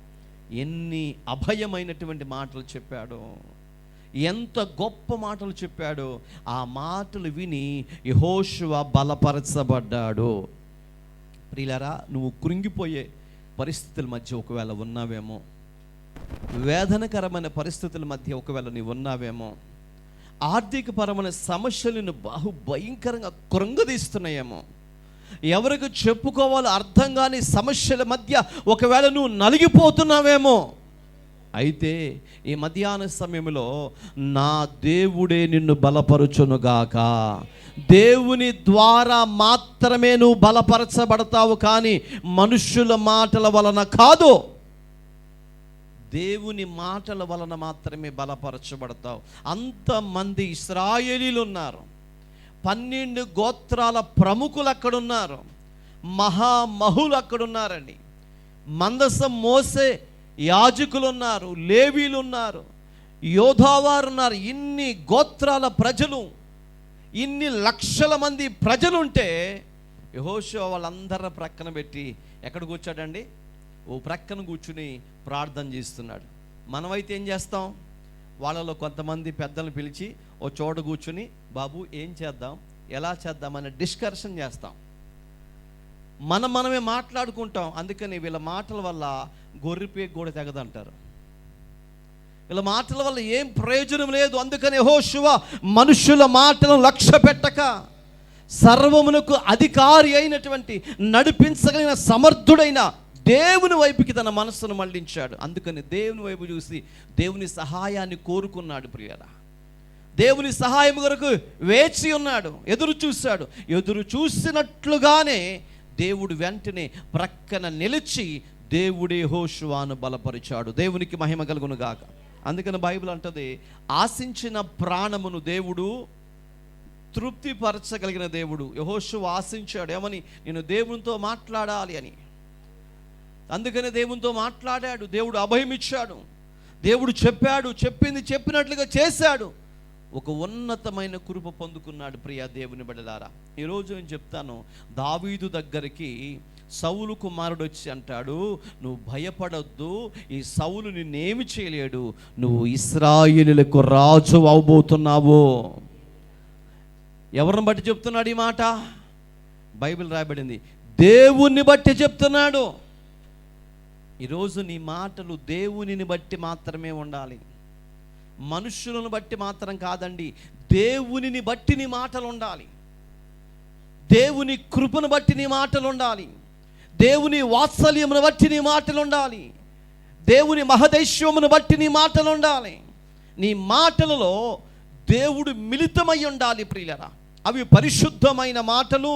ఎన్ని అభయమైనటువంటి మాటలు చెప్పాడో, ఎంత గొప్ప మాటలు చెప్పాడో. ఆ మాటలు విని యెహోషువ బలపరచబడ్డాడు. ప్రియులారా, నువ్వు కృంగిపోయే పరిస్థితుల మధ్య ఒకవేళ ఉన్నావేమో, వేదనకరమైన పరిస్థితుల మధ్య ఒకవేళ నీవు ఉన్నావేమో, ఆర్థికపరమైన సమస్యలను భయంకరంగా కృంగదీస్తున్నాయేమో, ఎవరికి చెప్పుకోవాలో అర్థం కాని సమస్యల మధ్య ఒకవేళ నువ్వు నలిగిపోతున్నావేమో, అయితే ఈ మధ్యాహ్న సమయంలో నా దేవుడే నిన్ను బలపరుచునుగాక. దేవుని ద్వారా మాత్రమే నువ్వు బలపరచబడతావు, కానీ మనుష్యుల మాటల వలన కాదు. దేవుని మాటల వలన మాత్రమే బలపరచబడతావు. అంతమంది ఇశ్రాయేలీలు ఉన్నారు, 12 గోత్రాల ప్రముఖులు అక్కడున్నారు, మహామహులు అక్కడున్నారండి. మందసం మోసే యాజకులు ఉన్నారు, లేవీలు ఉన్నారు, యోధావారు ఉన్నారు. ఇన్ని గోత్రాల ప్రజలు, ఇన్ని లక్షల మంది ప్రజలుంటే యెహోషువ వాళ్ళందరూ ప్రక్కన పెట్టి ఎక్కడ కూర్చోడండి? ఓ ప్రక్కన కూర్చుని ప్రార్థన చేస్తున్నాడు. మనమైతే ఏం చేస్తాం? వాళ్ళలో కొంతమంది పెద్దలను పిలిచి ఓ చోట కూర్చుని, బాబు ఏం చేద్దాం, ఎలా చేద్దాం అనే డిస్కషన్ చేస్తాం. మనమే మాట్లాడుకుంటాం. అందుకని వీళ్ళ మాటల వల్ల గొర్రెపే కూడా తెగదంటారు. వీళ్ళ మాటల వల్ల ఏం ప్రయోజనం లేదు. అందుకని యెహోషువ మనుషుల మాటలను లక్ష్య పెట్టక సర్వమునకు అధికారి అయినటువంటి, నడిపించగలిగిన సమర్థుడైన దేవుని వైపుకి తన మనస్సును మళ్లించాడు. అందుకని దేవుని వైపు చూసి దేవుని సహాయాన్ని కోరుకున్నాడు. ప్రియులారా, దేవుని సహాయం కొరకు వేచి ఉన్నాడు, ఎదురు చూశాడు. ఎదురు చూసినట్లుగానే దేవుడు వెంటనే ప్రక్కన నిలిచి దేవుడే యెహోషువను బలపరిచాడు. దేవునికి మహిమ కలుగును గాక. అందుకని బైబిల్ అంటది, ఆశించిన ప్రాణమును దేవుడు తృప్తిపరచగలిగిన దేవుడు. యెహోషువ ఆశించాడు ఏమని? నేను దేవునితో మాట్లాడాలి అని. అందుకనే దేవునితో మాట్లాడాడు. దేవుడు అభయం ఇచ్చాడు. దేవుడు చెప్పాడు, చెప్పింది చెప్పినట్లుగా చేశాడు. ఒక ఉన్నతమైన కృప పొందుకున్నాడు. ప్రియా దేవుని బిడ్డలారా, ఈరోజు నేను చెప్తాను, దావీదు దగ్గరికి సౌలు కుమారుడు వచ్చి అంటాడు, నువ్వు భయపడొద్దు, ఈ సౌలు నిన్నేమి చేయలేడు, నువ్వు ఇశ్రాయేలులకు రాజు అవబోతున్నావు. ఎవరిని బట్టి చెప్తున్నాడు ఈ మాట? బైబిల్ రాయబడింది, దేవుణ్ణి బట్టి చెప్తున్నాడు. ఈరోజు నీ మాటలు దేవునిని బట్టి మాత్రమే ఉండాలి, మనుషులను బట్టి మాత్రం కాదండి. దేవునిని బట్టి నీ మాటలు ఉండాలి, దేవుని కృపను బట్టి నీ మాటలు ఉండాలి, దేవుని వాత్సల్యమును బట్టి నీ మాటలు ఉండాలి, దేవుని మహదైశ్వమును బట్టి నీ మాటలు ఉండాలి. నీ మాటలలో దేవుడు మిళితమై ఉండాలి. ప్రియులరా, అవి పరిశుద్ధమైన మాటలు,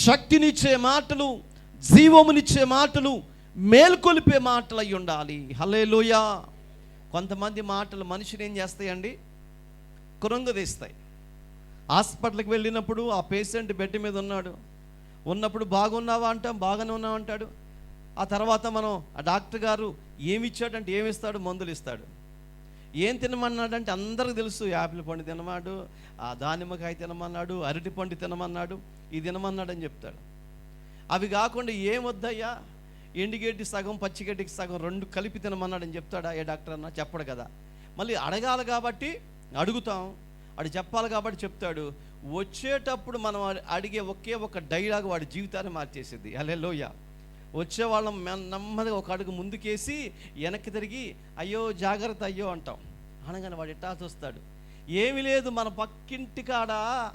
శక్తినిచ్చే మాటలు, జీవమునిచ్చే మాటలు, మేల్కొలిపే మాటలు అయి ఉండాలి. హల్లెలూయా. కొంతమంది మాటలు మనిషిని ఏం చేస్తాయండి? కృంగదీస్తాయి. హాస్పిటల్కి వెళ్ళినప్పుడు ఆ పేషెంట్ బెడ్ మీద ఉన్నప్పుడు బాగున్నావా అంటాం, బాగానే ఉన్నావు అంటాడు. ఆ తర్వాత మనం ఆ డాక్టర్ గారు ఏమి ఇచ్చాడంటే ఏమి ఇస్తాడు? మందులు ఇస్తాడు. ఏం తినమన్నాడంటే అందరికి తెలుసు, యాపిల్ పండు తినమాడు, ఆ దానిమ్మకాయ తినమన్నాడు, అరటి పండు తినమన్నాడు, ఇది తినమన్నాడు అని చెప్తాడు. అవి కాకుండా ఏం వద్దయ్యా, ఎండుగడ్డి సగం పచ్చిగడ్డికి సగం 2 కలిపి తినమన్నాడు అని చెప్తాడా ఏ డాక్టర్ అన్నా? చెప్పడు కదా. మళ్ళీ అడగాలి కాబట్టి అడుగుతాం, వాడు చెప్పాలి కాబట్టి చెప్తాడు. వచ్చేటప్పుడు మనం అడిగే ఒకే ఒక డైలాగ్ వాడి జీవితాన్ని మార్చేసింది. హల్లెలూయా. వచ్చేవాళ్ళం నెమ్మదిగా ఒక అడుగు ముందుకేసి వెనక్కి తిరిగి అయ్యో జాగ్రత్త అయ్యో అంటాం. అనగానే వాడు ఎట్టా చూస్తాడు, ఏమీ లేదు, మన పక్కింటి కాడ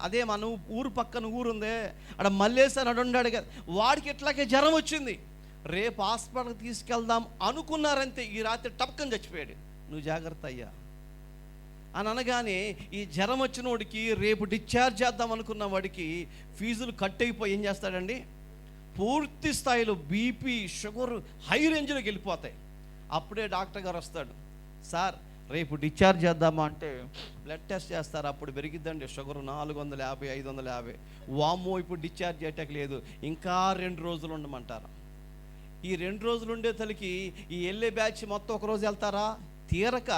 అదే మన ఊరు పక్కన ఊరుందే, ఆడ మల్లేసారి అడుండాడు కదా, వాడికి ఎట్లాగే జ్వరం వచ్చింది, రేపు హాస్పిటల్కి తీసుకెళ్దాం అనుకున్నారంతే, ఈ రాత్రి టపక్కని చచ్చిపోయాడు, నువ్వు జాగ్రత్త అయ్యా అని అనగానే ఈ జ్వరం వచ్చిన వాడికి రేపు డిశ్చార్జ్ చేద్దాం అనుకున్న వాడికి ఫీజులు కట్ అయిపోయి ఏం చేస్తాడండి? పూర్తి స్థాయిలో బీపీ షుగర్ హై రేంజ్లోకి వెళ్ళిపోతాయి. అప్పుడే డాక్టర్ గారు వస్తాడు, సార్ రేపు డిశ్చార్జ్ చేద్దామా అంటే బ్లడ్ టెస్ట్ చేస్తారు, అప్పుడు పెరిగిద్దండి షుగర్ 450 550. వామ్మో ఇప్పుడు డిశ్చార్జ్ చేయటం లేదు, ఇంకా 2 రోజులు ఉండమంటారు. ఈ 2 రోజులు ఉండే తలకి ఈ వెళ్ళే బ్యాచ్ మొత్తం ఒకరోజు వెళ్తారా, తీరక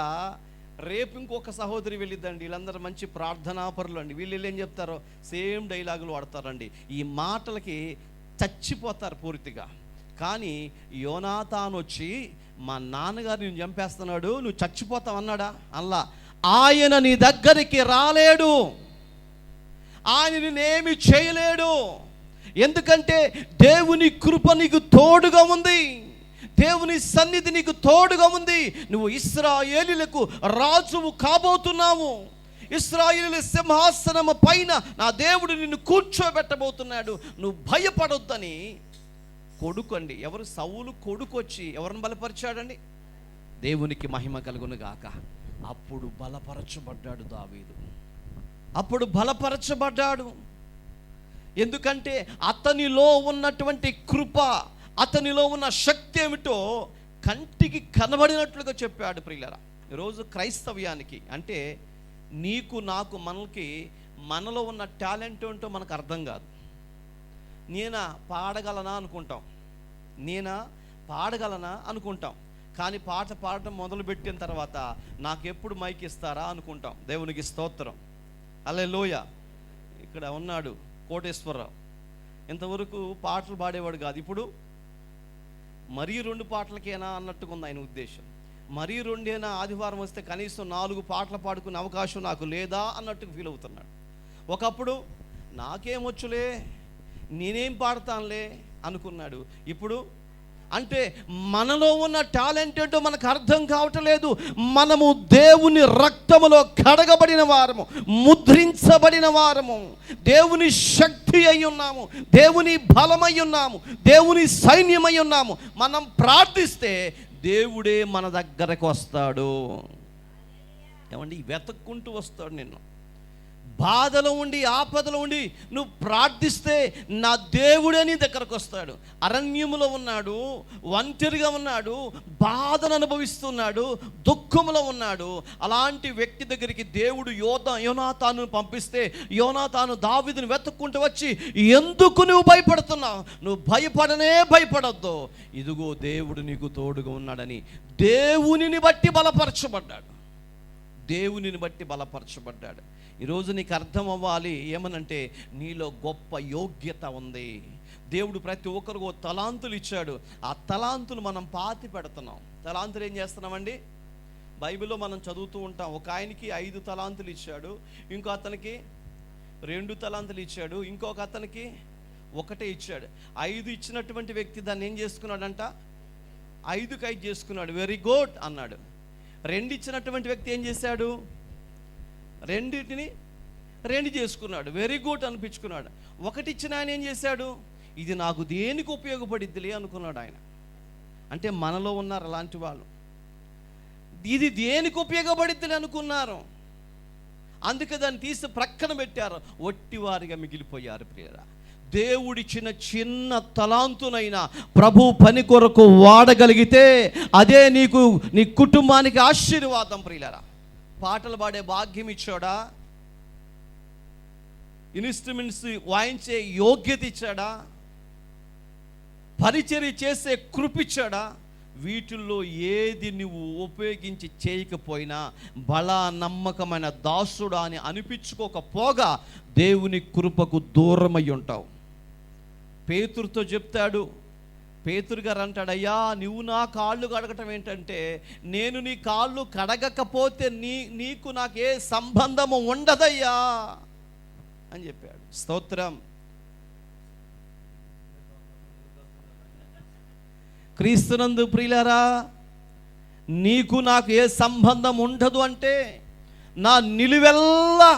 రేపు ఇంకొక సహోదరి వెళ్ళిద్దండి. వీళ్ళందరూ మంచి ప్రార్థనాపరులు అండి, వీళ్ళు ఏం చెప్తారో సేమ్ డైలాగులు వాడతారండి. ఈ మాటలకి చచ్చిపోతారు పూర్తిగా. కానీ యోనాతాను వచ్చి మా నాన్నగారు నేను చంపేస్తున్నాడు, నువ్వు చచ్చిపోతావు అన్నాడా? అల్లా. ఆయన నీ దగ్గరికి రాలేడు, ఆయన నేనేమి చేయలేడు. ఎందుకంటే దేవుని కృప నీకు తోడుగా ఉంది, దేవుని సన్నిధి నీకు తోడుగా ఉంది. నువ్వు ఇశ్రాయేలీయులకు రాజువు కాబోతున్నావు, ఇశ్రాయేలీయుల సింహాసనము పైన నా దేవుడు నిన్ను కూర్చోబెట్టబోతున్నాడు, నువ్వు భయపడొద్దని కొడుకు అండి. ఎవరు? సౌలు కొడుకు వచ్చి ఎవరిని బలపరిచాడండి? దేవునికి మహిమ కలుగును గాక. అప్పుడు బలపరచబడ్డాడు దావీదు, అప్పుడు బలపరచబడ్డాడు. ఎందుకంటే అతనిలో ఉన్నటువంటి కృప, అతనిలో ఉన్న శక్తి ఏమిటో కంటికి కనబడినట్లుగా చెప్పాడు. ప్రియులారా, ఈరోజు క్రైస్తవ్యానికి అంటే నీకు నాకు మనకి మనలో ఉన్న టాలెంట్ ఏంటో మనకు అర్థం కాదు. నేనా పాడగలనా అనుకుంటాం, కానీ పాట పాడటం మొదలుపెట్టిన తర్వాత నాకెప్పుడు మైక్ ఇస్తారా అనుకుంటాం. దేవునికి స్తోత్రం, హల్లెలూయ. ఇక్కడ ఉన్నాడు కోటేశ్వరరావు, ఇంతవరకు పాటలు పాడేవాడు కాదు, ఇప్పుడు మరీ 2 పాటలకేనా అన్నట్టుగా ఉంది ఆయన ఉద్దేశం. మరీ 2 ఆదివారం వస్తే కనీసం 4 పాటలు పాడుకునే అవకాశం నాకు లేదా అన్నట్టుగా ఫీల్ అవుతున్నాడు. ఒకప్పుడు నాకేమొచ్చులే, నేనేం పాడతానులే అనుకున్నాడు. ఇప్పుడు అంటే మనలో ఉన్న టాలెంట్ ఏంటో మనకు అర్థం కావటం లేదు. మనము దేవుని రక్తములో కడగబడిన వారము, ముద్రించబడిన వారము, దేవుని శక్తి అయి ఉన్నాము, దేవుని బలమై ఉన్నాము, దేవుని సైన్యమై ఉన్నాము. మనం ప్రార్థిస్తే దేవుడే మన దగ్గరకు వస్తాడు. ఏమండి, వెతుక్కుంటూ వస్తాడు నిన్ను. బాధలో ఉండి ఆపదలో ఉండి నువ్వు ప్రార్థిస్తే నా దేవుడే నీ దగ్గరకు వస్తాడు. అరణ్యములో ఉన్నాడు, ఒంటరిగా ఉన్నాడు, బాధను అనుభవిస్తున్నాడు, దుఃఖంలో ఉన్నాడు. అలాంటి వ్యక్తి దగ్గరికి దేవుడు యోనాతాను పంపిస్తే యోనాతాను దావీదుని వెతుక్కుంటూ వచ్చి, ఎందుకు నువ్వు భయపడుతున్నావు? నువ్వు భయపడొద్దు, ఇదిగో దేవుడు నీకు తోడుగా ఉన్నాడని దేవునిని బట్టి బలపరచబడ్డాడు. ఈరోజు నీకు అర్థం అవ్వాలి ఏమనంటే, నీలో గొప్ప యోగ్యత ఉంది. దేవుడు ప్రతి ఒక్కరికి తలాంతులు ఇచ్చాడు. ఆ తలాంతులు మనం పాతి పెడుతున్నాం. తలాంతులు ఏం చేస్తున్నామండి? బైబిల్లో మనం చదువుతూ ఉంటాం. ఒక ఆయనకి 5 తలాంతులు ఇచ్చాడు, ఇంకో అతనికి 2 తలాంతులు ఇచ్చాడు, ఇంకొక అతనికి 1 ఇచ్చాడు. 5 ఇచ్చినటువంటి వ్యక్తి దాన్ని ఏం చేసుకున్నాడంట? 5కి 5 చేసుకున్నాడు, వెరీ గుడ్ అన్నాడు. 2 ఇచ్చినటువంటి వ్యక్తి ఏం చేశాడు? 2టిని 2 చేసుకున్నాడు, వెరీ గుడ్ అనిపించుకున్నాడు. 1 ఇచ్చిన ఆయన ఏం చేశాడు? ఇది నాకు దేనికి ఉపయోగపడిద్దిలే అనుకున్నాడు ఆయన. అంటే మనలో ఉన్నారు అలాంటి వాళ్ళు, ఇది దేనికి ఉపయోగపడిద్దిలే అనుకున్నారు, అందుకే దాన్ని తీసి ప్రక్కన పెట్టారు, ఒట్టివారిగా మిగిలిపోయారు. ప్రియరా, దేవుడిచ్చిన చిన్న తలాంతునైనా ప్రభు పని కొరకు వాడగలిగితే అదే నీకు, నీ కుటుంబానికి ఆశీర్వాదం. ప్రియులారా, పాటలు పాడే భాగ్యం ఇచ్చాడా? ఇన్స్ట్రుమెంట్స్ వాయించే యోగ్యత ఇచ్చాడా? పరిచర్య చేసే కృపిచ్చాడా? వీటిల్లో ఏది నువ్వు ఉపయోగించి చేయకపోయినా బలా నమ్మకమైన దాసుడా అని అనిపించుకోకపోగా దేవుని కృపకు దూరమై ఉంటావు. పేతురుతో చెప్తాడు, పేతురు గారు అంటాడు, అయ్యా నువ్వు నా కాళ్ళు కడగటం ఏంటంటే, నేను నీ కాళ్ళు కడగకపోతే నీకు నాకే సంబంధము ఉండదయ్యా అని చెప్పాడు. స్తోత్రం. క్రీస్తునందు ప్రియులారా, నీకు నాకు ఏ సంబంధం ఉండదు అంటే నా నిలువెల్లా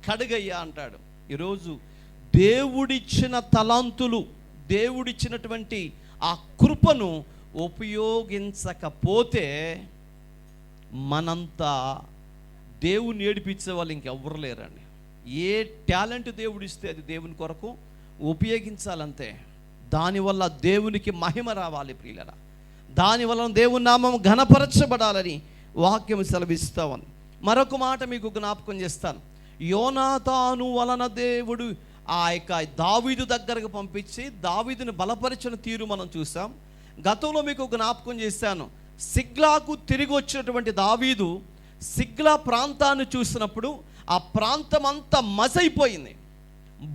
కడుగయ్యా అంటాడు. ఈరోజు దేవుడిచ్చిన తలాంతులు, దేవుడిచ్చినటువంటి ఆ కృపను ఉపయోగించకపోతే మనంతా దేవుని ఏడిపించే వాళ్ళు ఇంకెవ్వరు లేరండి. ఏ టాలెంట్ దేవుడిస్తే అది దేవుని కొరకు ఉపయోగించాలంతే. దానివల్ల దేవునికి మహిమ రావాలి ప్రియులరా. దానివల్ల దేవుని నామం ఘనపరచబడాలని వాక్యం సెలవిస్తా ఉంది. మరొక మాట మీకు జ్ఞాపకం చేస్తాను. యోనాతాను వలన దేవుడు ఆ యొక్క దావీదు దగ్గరకు పంపించి దావీదుని బలపరిచిన తీరు మనం చూసాం. గతంలో మీకు జ్ఞాపకం చేశాను. సిగ్లాకు తిరిగి వచ్చినటువంటి దావీదు సిగ్లా ప్రాంతాన్ని చూసినప్పుడు ఆ ప్రాంతం అంతా మసైపోయింది,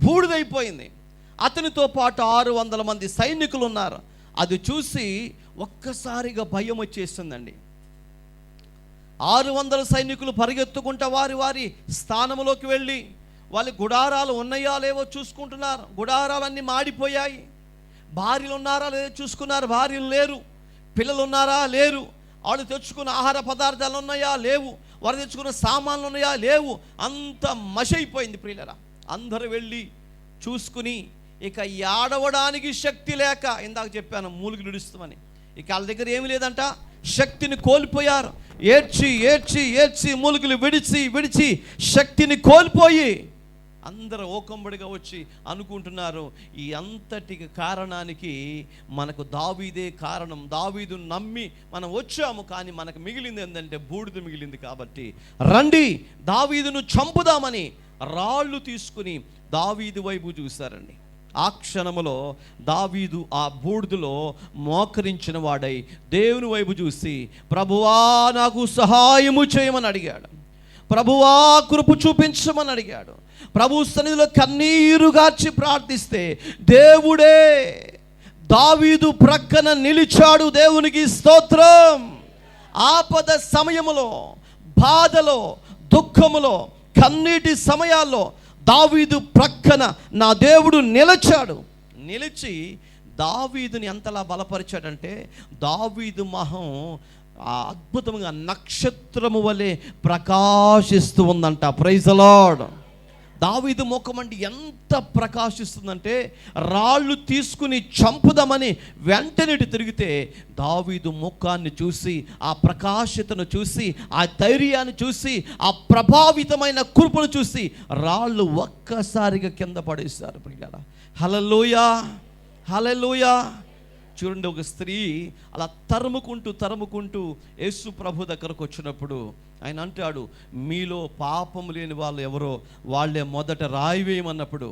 బూడిదైపోయింది. అతనితో పాటు 600 మంది సైనికులు ఉన్నారు. అది చూసి ఒక్కసారిగా భయం వచ్చేసిందండి. 600 సైనికులు పరిగెత్తుకుంటా వారి వారి స్థానంలోకి వెళ్ళి వాళ్ళ గుడారాలు ఉన్నాయా లేవో చూసుకుంటున్నారు. గుడారాలన్నీ మాడిపోయాయి. భార్యలు ఉన్నారా లేదో చూసుకున్నారు, భార్యలు లేరు. పిల్లలు ఉన్నారా లేరు. వాళ్ళు తెచ్చుకున్న ఆహార పదార్థాలు ఉన్నాయా లేవు. వారు తెచ్చుకున్న సామాన్లు ఉన్నాయా లేవు. అంత మషైపోయింది ప్రియులరా. అందరూ వెళ్ళి చూసుకుని ఇక ఏడవడానికి శక్తి లేక, ఇందాక చెప్పాను మూలుగు నిడుస్తామని, ఇక వాళ్ళ దగ్గర ఏమీ లేదంట, శక్తిని కోల్పోయారు. ఏడ్చి ఏడ్చి ఏడ్చి మూలుగులు విడిచి విడిచి శక్తిని కోల్పోయి అందరూ ఓకంబడిగా వచ్చి అనుకుంటున్నారు, ఈ అంతటికి కారణానికి మనకు దావీదే కారణం. దావీదు నమ్మి మనం వచ్చాము, కానీ మనకు మిగిలింది ఏంటంటే బూడిద మిగిలింది. కాబట్టి రండి దావీదును చంపుదామని రాళ్ళు తీసుకుని దావీదు వైపు చూశారండి. ఆ క్షణములో దావీదు ఆ బూడిదలో మోకరించిన వాడై దేవుని వైపు చూసి, ప్రభువా నాకు సహాయము చేయమని అడిగాడు. ప్రభువా కృప చూపించమని అడిగాడు. ప్రభు సన్నిధిలో కన్నీరు గార్చి ప్రార్థిస్తే దేవుడే దావీదు ప్రక్కన నిలిచాడు. దేవునికి స్తోత్రం. ఆపద సమయములో, బాధలో, దుఃఖములో, కన్నీటి సమయాల్లో దావీదు ప్రక్కన నా దేవుడు నిలిచాడు. నిలిచి దావీదుని ఎంతలా బలపరిచాడంటే దావీదు మొహం అద్భుతంగా నక్షత్రము వలె ప్రకాశిస్తూ ఉందంట. Praise the lord. దావీదు ముఖం అంటే ఎంత ప్రకాశిస్తుందంటే రాళ్ళు తీసుకుని చంపుదామని వెంటనే తిరిగితే దావీదు ముఖాన్ని చూసి, ఆ ప్రకాశతను చూసి, ఆ ధైర్యాన్ని చూసి, ఆ ప్రభావితమైన కృపను చూసి రాళ్ళు ఒక్కసారిగా కింద పడేశారు ప్రియులారా. హల్లెలూయా, హల్లెలూయా. చూడండి, ఒక స్త్రీ అలా తరుముకుంటూ యేసు ప్రభు దగ్గరకు వచ్చినప్పుడు ఆయన అంటాడు, మీలో పాపం లేని వాళ్ళు ఎవరో వాళ్ళే మొదట రాయి వేయమన్నప్పుడు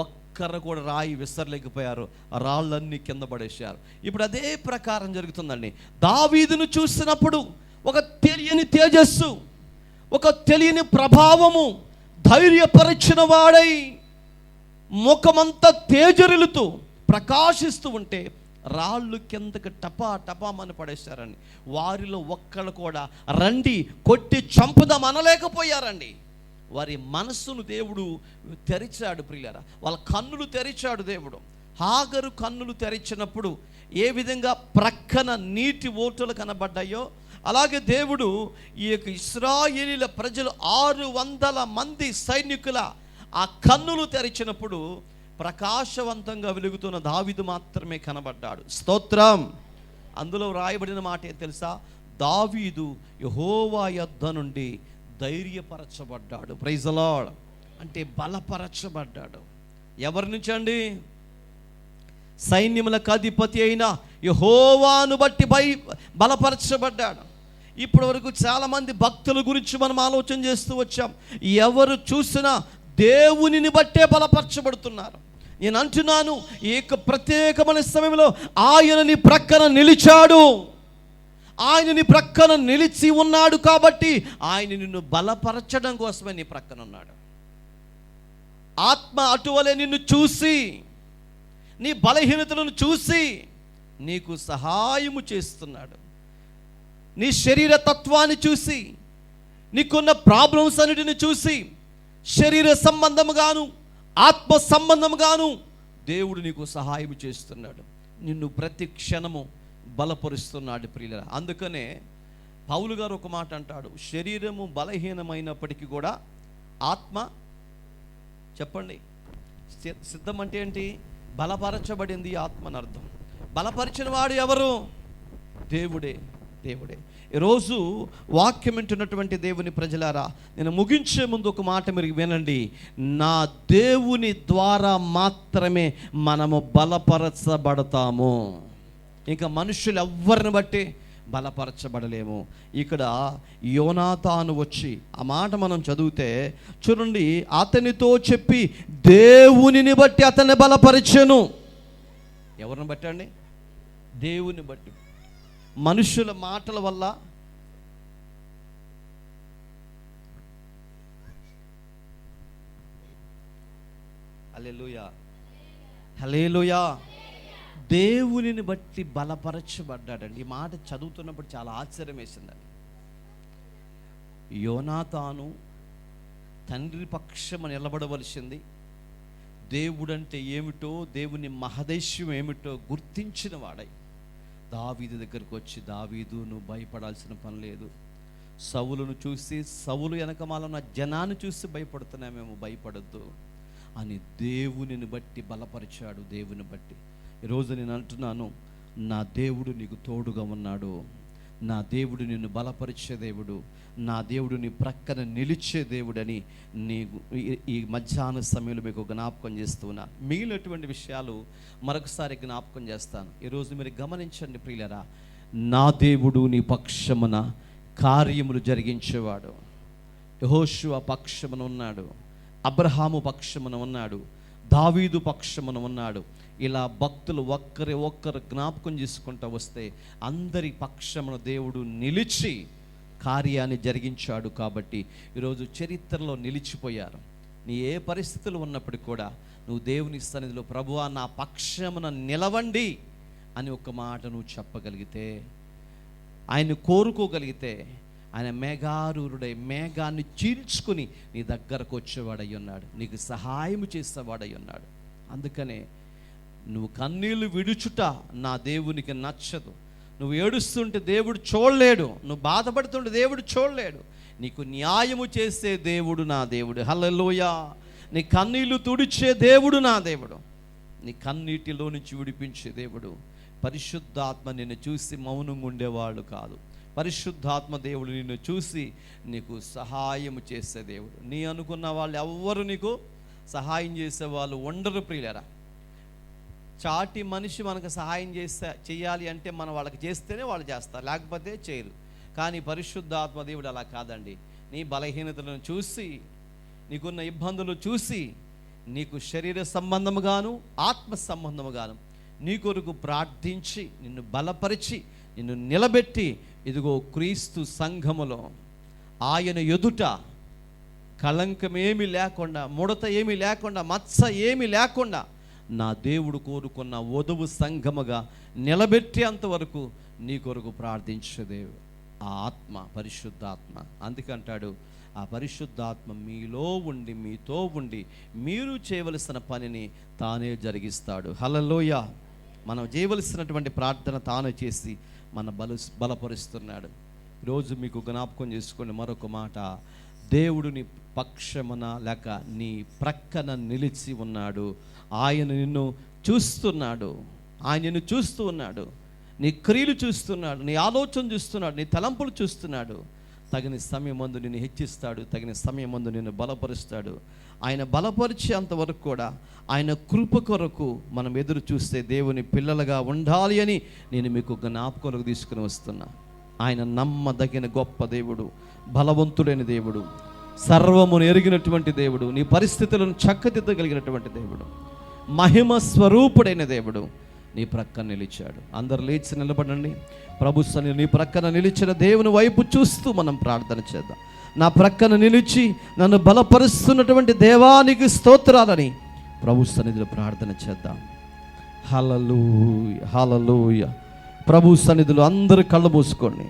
ఒక్కరు కూడా రాయి విసరలేకపోయారు, రాళ్ళన్నీ కింద పడేశారు. ఇప్పుడు అదే ప్రకారం జరుగుతుందండి. దావీదును చూసినప్పుడు ఒక తెలియని తేజస్సు, ఒక తెలియని ప్రభావము, ధైర్యపరిచిన వాడై ముఖమంతా తేజరిల్లుతూ ప్రకాశిస్తూ ఉంటే రాళ్ళు కిందకి టపామని పడేశారండి. వారిలో ఒక్కళ్ళు కూడా రండి కొట్టి చంపుదాం అనలేకపోయారండి. వారి మనస్సును దేవుడు తెరిచాడు ప్రియులారా. వాళ్ళ కన్నులు తెరిచాడు దేవుడు. హాగరు కన్నులు తెరిచినప్పుడు ఏ విధంగా ప్రక్కన నీటి ఓటులు కనబడ్డాయో, అలాగే దేవుడు ఈ యొక్క ఇశ్రాయేలీల ప్రజలు 600 మంది సైనికుల ఆ కన్నులు తెరిచినప్పుడు ప్రకాశవంతంగా వెలుగుతున్న దావీదు మాత్రమే కనబడ్డాడు. స్తోత్రం. అందులో రాయబడిన మాట ఏం తెలుసా? దావీదు యెహోవా యొద్ద నుండి ధైర్యపరచబడ్డాడు. Praise the lord. అంటే బలపరచబడ్డాడు. ఎవరి నుంచి అండి? సైన్యములకు అధిపతి అయిన యెహోవాను బట్టి బలపరచబడ్డాడు. ఇప్పటి వరకు చాలామంది భక్తుల గురించి మనం ఆలోచన చేస్తూ వచ్చాం. ఎవరు చూసినా దేవునిని బట్టే బలపరచబడుతున్నారు. నేను అంటున్నాను, ఈ యొక్క ప్రత్యేకమైన సమయంలో ఆయన నీ ప్రక్కన నిలిచాడు. ఆయన నీ ప్రక్కన నిలిచి ఉన్నాడు కాబట్టి ఆయన నిన్ను బలపరచడం కోసమే నీ ప్రక్కన ఉన్నాడు. ఆత్మ అటువలే నిన్ను చూసి, నీ బలహీనతలను చూసి నీకు సహాయము చేస్తున్నాడు. నీ శరీర తత్వాన్ని చూసి, నీకున్న ప్రాబ్లమ్స్ అన్నిటిని చూసి, శరీర సంబంధముగాను ఆత్మ సంబంధముగాను దేవుడు నీకు సహాయం చేస్తున్నాడు. నిన్ను ప్రతి క్షణము బలపరుస్తున్నాడు ప్రియులారా. అందుకనే పౌలు గారు ఒక మాట అంటాడు, శరీరము బలహీనమైనప్పటికీ కూడా ఆత్మ, చెప్పండి, సిద్ధం అంటే ఏంటి? బలపరచబడింది ఆత్మ అని అర్థం. బలపరిచిన వాడు ఎవరు? దేవుడే. దేవుడే. ఈరోజు వాక్యం వింటున్నటువంటి దేవుని ప్రజలారా, నేను ముగించే ముందు ఒక మాట మీరు వినండి. నా దేవుని ద్వారా మాత్రమే మనము బలపరచబడతాము. ఇంకా మనుషులు ఎవ్వరిని బట్టి బలపరచబడలేము. ఇక్కడ యోనాతాను వచ్చి ఆ మాట మనం చదివితే చూడండి, అతనితో చెప్పి దేవునిని బట్టి అతన్ని బలపరిచెను. ఎవరిని బట్టి అండి? దేవుని బట్టి. మనుషుల మాటల వల్ల హల్లెలూయా, హల్లెలూయా, దేవునిని బట్టి బలపరచబడ్డాడండి. ఈ మాట చదువుతున్నప్పుడు చాలా ఆశ్చర్యం వేసిందండి. యోనాతాను తండ్రి పక్షము నిలబడవలసింది, దేవుడంటే ఏమిటో, దేవుని మహదేశ్యం ఏమిటో గుర్తించిన వాడై దావీదు దగ్గరకు వచ్చి, దావీదు నువ్వు భయపడాల్సిన పని లేదు, సౌలును చూసి, సౌలు వెనకమాల ఉన్న జనాన్ని చూసి భయపడుతున్నామేమో, భయపడద్దు అని దేవునిని బట్టి బలపరిచాడు. దేవుని బట్టి ఈరోజు నేను అంటున్నాను, నా దేవుడు నీకు తోడుగా ఉన్నాడు, నా దేవుడు నిన్ను బలపరిచే దేవుడు, నా దేవుడు నీ ప్రక్కన నిలిచే దేవుడని నీకు ఈ మధ్యాహ్న సమయంలో మీకు జ్ఞాపకం చేస్తున్నా. మిగిలినటువంటి విషయాలు మరొకసారి జ్ఞాపకం చేస్తాను. ఈరోజు మీరు గమనించండి ప్రియులరా, నా దేవుడు నీ పక్షమున కార్యములు జరిగించేవాడు. యెహోషువ పక్షమున ఉన్నాడు, అబ్రహాము పక్షమున ఉన్నాడు, దావీదు పక్షమున ఉన్నాడు. ఇలా భక్తులు ఒక్కరు జ్ఞాపకం చేసుకుంటూ వస్తే అందరి పక్షమున దేవుడు నిలిచి కార్యాన్ని జరిగించాడు. కాబట్టి ఈరోజు చరిత్రలో నిలిచిపోయారు. నీ ఏ పరిస్థితులు ఉన్నప్పటికీ కూడా నువ్వు దేవుని సన్నిధిలో, ప్రభువా నా పక్షమున నిలవండి అని ఒక మాట నువ్వు చెప్పగలిగితే, ఆయన కోరుకోగలిగితే, ఆయన మేఘారూరుడై మేఘాన్ని చీల్చుకుని నీ దగ్గరకు వచ్చేవాడై ఉన్నాడు, నీకు సహాయం చేసేవాడై ఉన్నాడు. అందుకనే నువ్వు కన్నీళ్లు విడుచుట నా దేవునికి నచ్చదు. నువ్వు ఏడుస్తుంటే దేవుడు చూడలేడు, నువ్వు బాధపడుతుంటే దేవుడు చూడలేడు. నీకు న్యాయము చేసే దేవుడు నా దేవుడు. హల్లెలూయా. నీ కన్నీళ్లు తుడిచే దేవుడు నా దేవుడు, నీ కన్నీటిలో నుంచి విడిపించే దేవుడు. పరిశుద్ధాత్మ నిన్ను చూసి మౌనంగా ఉండేవాళ్ళు కాదు. పరిశుద్ధాత్మ దేవుడు నిన్ను చూసి నీకు సహాయం చేసే దేవుడు. నీ అనుకున్న వాళ్ళు ఎవ్వరు నీకు సహాయం చేసేవాళ్ళు ఉండరు ప్రియులరా. చాటి మనిషి మనకు సహాయం చేయాలి అంటే మనం వాళ్ళకి చేస్తేనే వాళ్ళు చేస్తారు, లేకపోతే చేయరు. కానీ పరిశుద్ధాత్మ దేవుడు అలా కాదండి. నీ బలహీనతలను చూసి, నీకున్న ఇబ్బందులు చూసి, నీకు శరీర సంబంధముగాను ఆత్మ సంబంధముగాను నీ కొరకు ప్రార్థించి, నిన్ను బలపరిచి, నిన్ను నిలబెట్టి, ఇదిగో క్రీస్తు సంఘములో ఆయన ఎదుట కళంకమేమీ లేకుండా, ముడత ఏమీ లేకుండా, మచ్చ ఏమీ లేకుండా నా దేవుడు కోరుకున్న వధువు సంఘముగా నిలబెట్టేంతవరకు నీ కొరకు ప్రార్థించే దేవుడు ఆ ఆత్మ, పరిశుద్ధాత్మ. అందుకంటాడు, ఆ పరిశుద్ధాత్మ మీలో ఉండి, మీతో ఉండి, మీరు చేయవలసిన పనిని తానే జరిగిస్తాడు. హల్లెలూయా. మనం చేయవలసినటువంటి ప్రార్థన తాను చేసి మన బలపరుస్తున్నాడు. ఈరోజు మీకు జ్ఞాపకం చేసుకోండి మరొక మాట, దేవుడు నీ పక్షమున లేక నీ ప్రక్కన నిలిచి ఉన్నాడు. ఆయన నిన్ను చూస్తున్నాడు, ఆయన నిన్ను చూస్తూ ఉన్నాడు, నీ క్రియలు చూస్తున్నాడు, నీ ఆలోచన చూస్తున్నాడు, నీ తలంపులు చూస్తున్నాడు. తగిన సమయమందు నిన్ను హెచ్చిస్తాడు, తగిన సమయమందు నిన్ను బలపరుస్తాడు. ఆయన బలపరిచేంతవరకు కూడా ఆయన కృప కొరకు మనం ఎదురు చూస్తే దేవుని పిల్లలుగా ఉండాలి అని నేను మీకు జ్ఞాపకాలకు తీసుకుని వస్తున్నా. ఆయన నమ్మదగిన గొప్ప దేవుడు, బలవంతుడైన దేవుడు, సర్వమును ఎరిగినటువంటి దేవుడు, నీ పరిస్థితులను చక్కదిద్దగలిగినటువంటి దేవుడు, మహిమ స్వరూపుడైన దేవుడు నీ ప్రక్కన నిలిచాడు. అందరు లేచి నిలబడండి. ప్రభు సన్నిధిలో నీ ప్రక్కన నిలిచిన దేవుని వైపు చూస్తూ మనం ప్రార్థన చేద్దాం. నా ప్రక్కన నిలిచి నన్ను బలపరుస్తున్నటువంటి దేవానికి స్తోత్రాలని ప్రభు సన్నిధిలో ప్రార్థన చేద్దాం. హల్లెలూయా, హల్లెలూయా. ప్రభు సన్నిధిలో అందరూ కళ్ళు మూసుకోండి.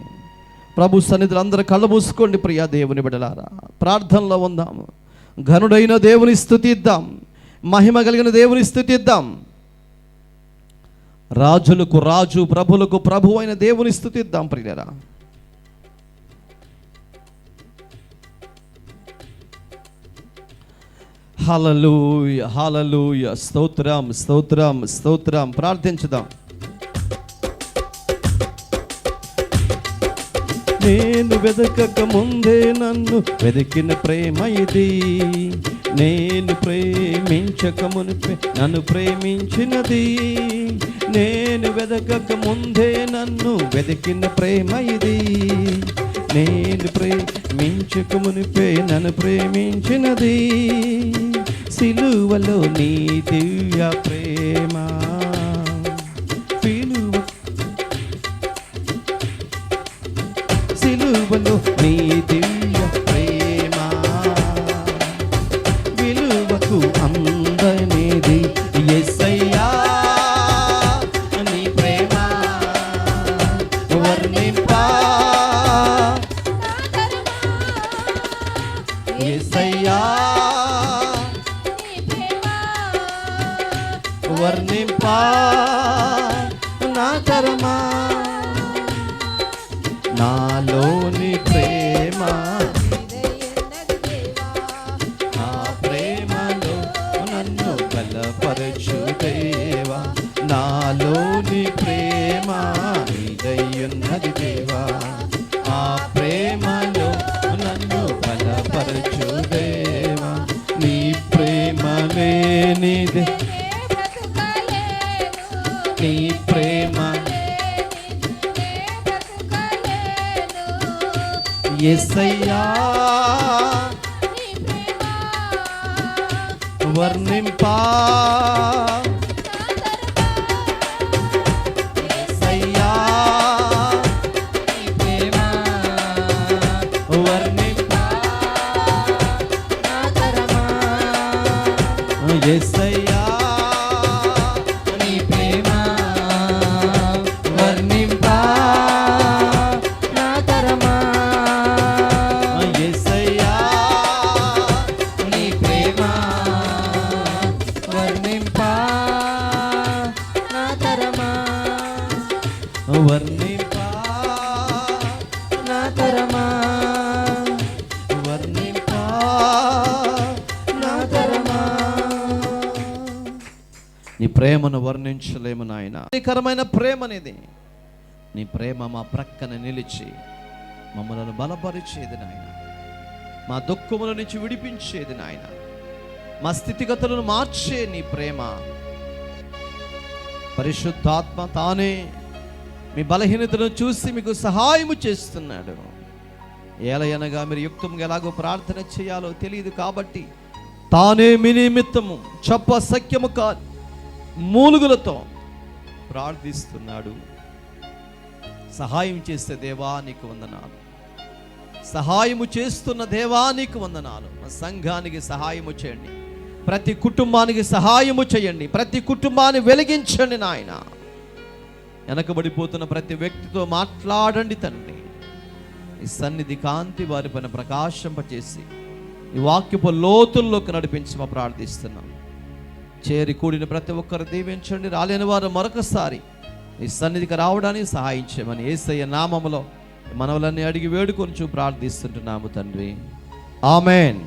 ప్రభు సన్నిధిలో అందరూ కళ్ళు మూసుకోండి. ప్రియా దేవుని బిడ్డలారా, ప్రార్థనలో ఉందాము. ఘనుడైన దేవుని స్తుతిద్దాం, మహిమ కలిగిన దేవుని స్తుతిద్దాం. రాజులకు రాజు, ప్రభులకు ప్రభు అయిన దేవుని స్తుతిద్దాం ప్రియులారా. హల్లెలూయా, హల్లెలూయా. స్తోత్రం, స్తోత్రం, స్తోత్రం. ప్రార్థించుదాం. నేను వెదకక ముందే నన్ను వెతికిన ప్రేమ ఇది. నేను ప్రేమించక మునిపే నన్ను ప్రేమించినది. నేను వెదకక ముందే నన్ను వెతికిన ప్రేమ ఇది. నేను ప్రేమించక మునిపే నన్ను ప్రేమించినది. సిలువలో నీ దివ్య ప్రేమ, సిలువలో నీ దివ్య ప్రేమ, విలువకు అందనిది యేసయ్యా. నీ ప్రేమ వర్ణింపా యేసయ్యా, వర్ణింపా నా తరమా. నాలోని ప్రేమ ఆ ప్రేమలో నన్ను బలపరచు దేవా. నాలోని ప్రేమ నీదయ్యున్నది దేవా. ఆ ప్రేమలో నన్ను బలపరచు దేవా. నీ ప్రేమ లేనిది, నీ ప్రేమ యేసయ్యా వర్ణింపా. యేసయ్యా నీ ప్రేమ వర్ణింపా నా తరమా. యేసయ్యా నీ ప్రేమ వర్ణింపా నా తరమా. యేసయ్యా నీ ప్రేమ వర్ణింపా నా తరమా. వర్ణింపా నా తరమా. వర్ణింపా నా తరమా. నీ ప్రేమను వర్ణించలేము నాయన. హానికరమైన ప్రేమ అనేది. నీ ప్రేమ మా ప్రక్కన నిలిచి మమ్మల్ని బలపరిచేది నాయన. మా దుఃఖముల నుంచి విడిపించేది నాయన. మా స్థితిగతులను మార్చే నీ ప్రేమ. పరిశుద్ధాత్మ తానే మీ బలహీనతను చూసి మీకు సహాయము చేస్తున్నాడు. ఏలయనగా మీరు యుక్తంగా ఎలాగో ప్రార్థన చేయాలో తెలియదు కాబట్టి తానే మీ నిమిత్తము చెప్ప సఖ్యము కాదు మూలుగులతో ప్రార్థిస్తున్నాడు. సహాయం చేసే దేవా నీకు వందనాలు. సహాయము చేస్తున్న దేవా నీకు వందనాలు. మా సంఘానికి సహాయము చేయండి. ప్రతి కుటుంబానికి సహాయము చేయండి. ప్రతి కుటుంబాన్ని వెలిగించండి నాయన. వెనకబడిపోతున్న ప్రతి వ్యక్తితో మాట్లాడండి తండ్రి. ఈ సన్నిధి కాంతి వారి పైన ప్రకాశింపచేసి ఈ వాక్యపు లోతుల్లోకి నడిపించి మా ప్రార్థిస్తున్నాం. చేరి కూడిన ప్రతి ఒక్కరు దీవించండి. రాలేని వారు మరొకసారి ఈ సన్నిధికి రావడానికి సహాయం చేయమని యేసయ్య నామములో మనవలన్నీ అడిగి వేడుకొని ప్రార్థిస్తుంటున్నాము తండ్రి. ఆమెన్.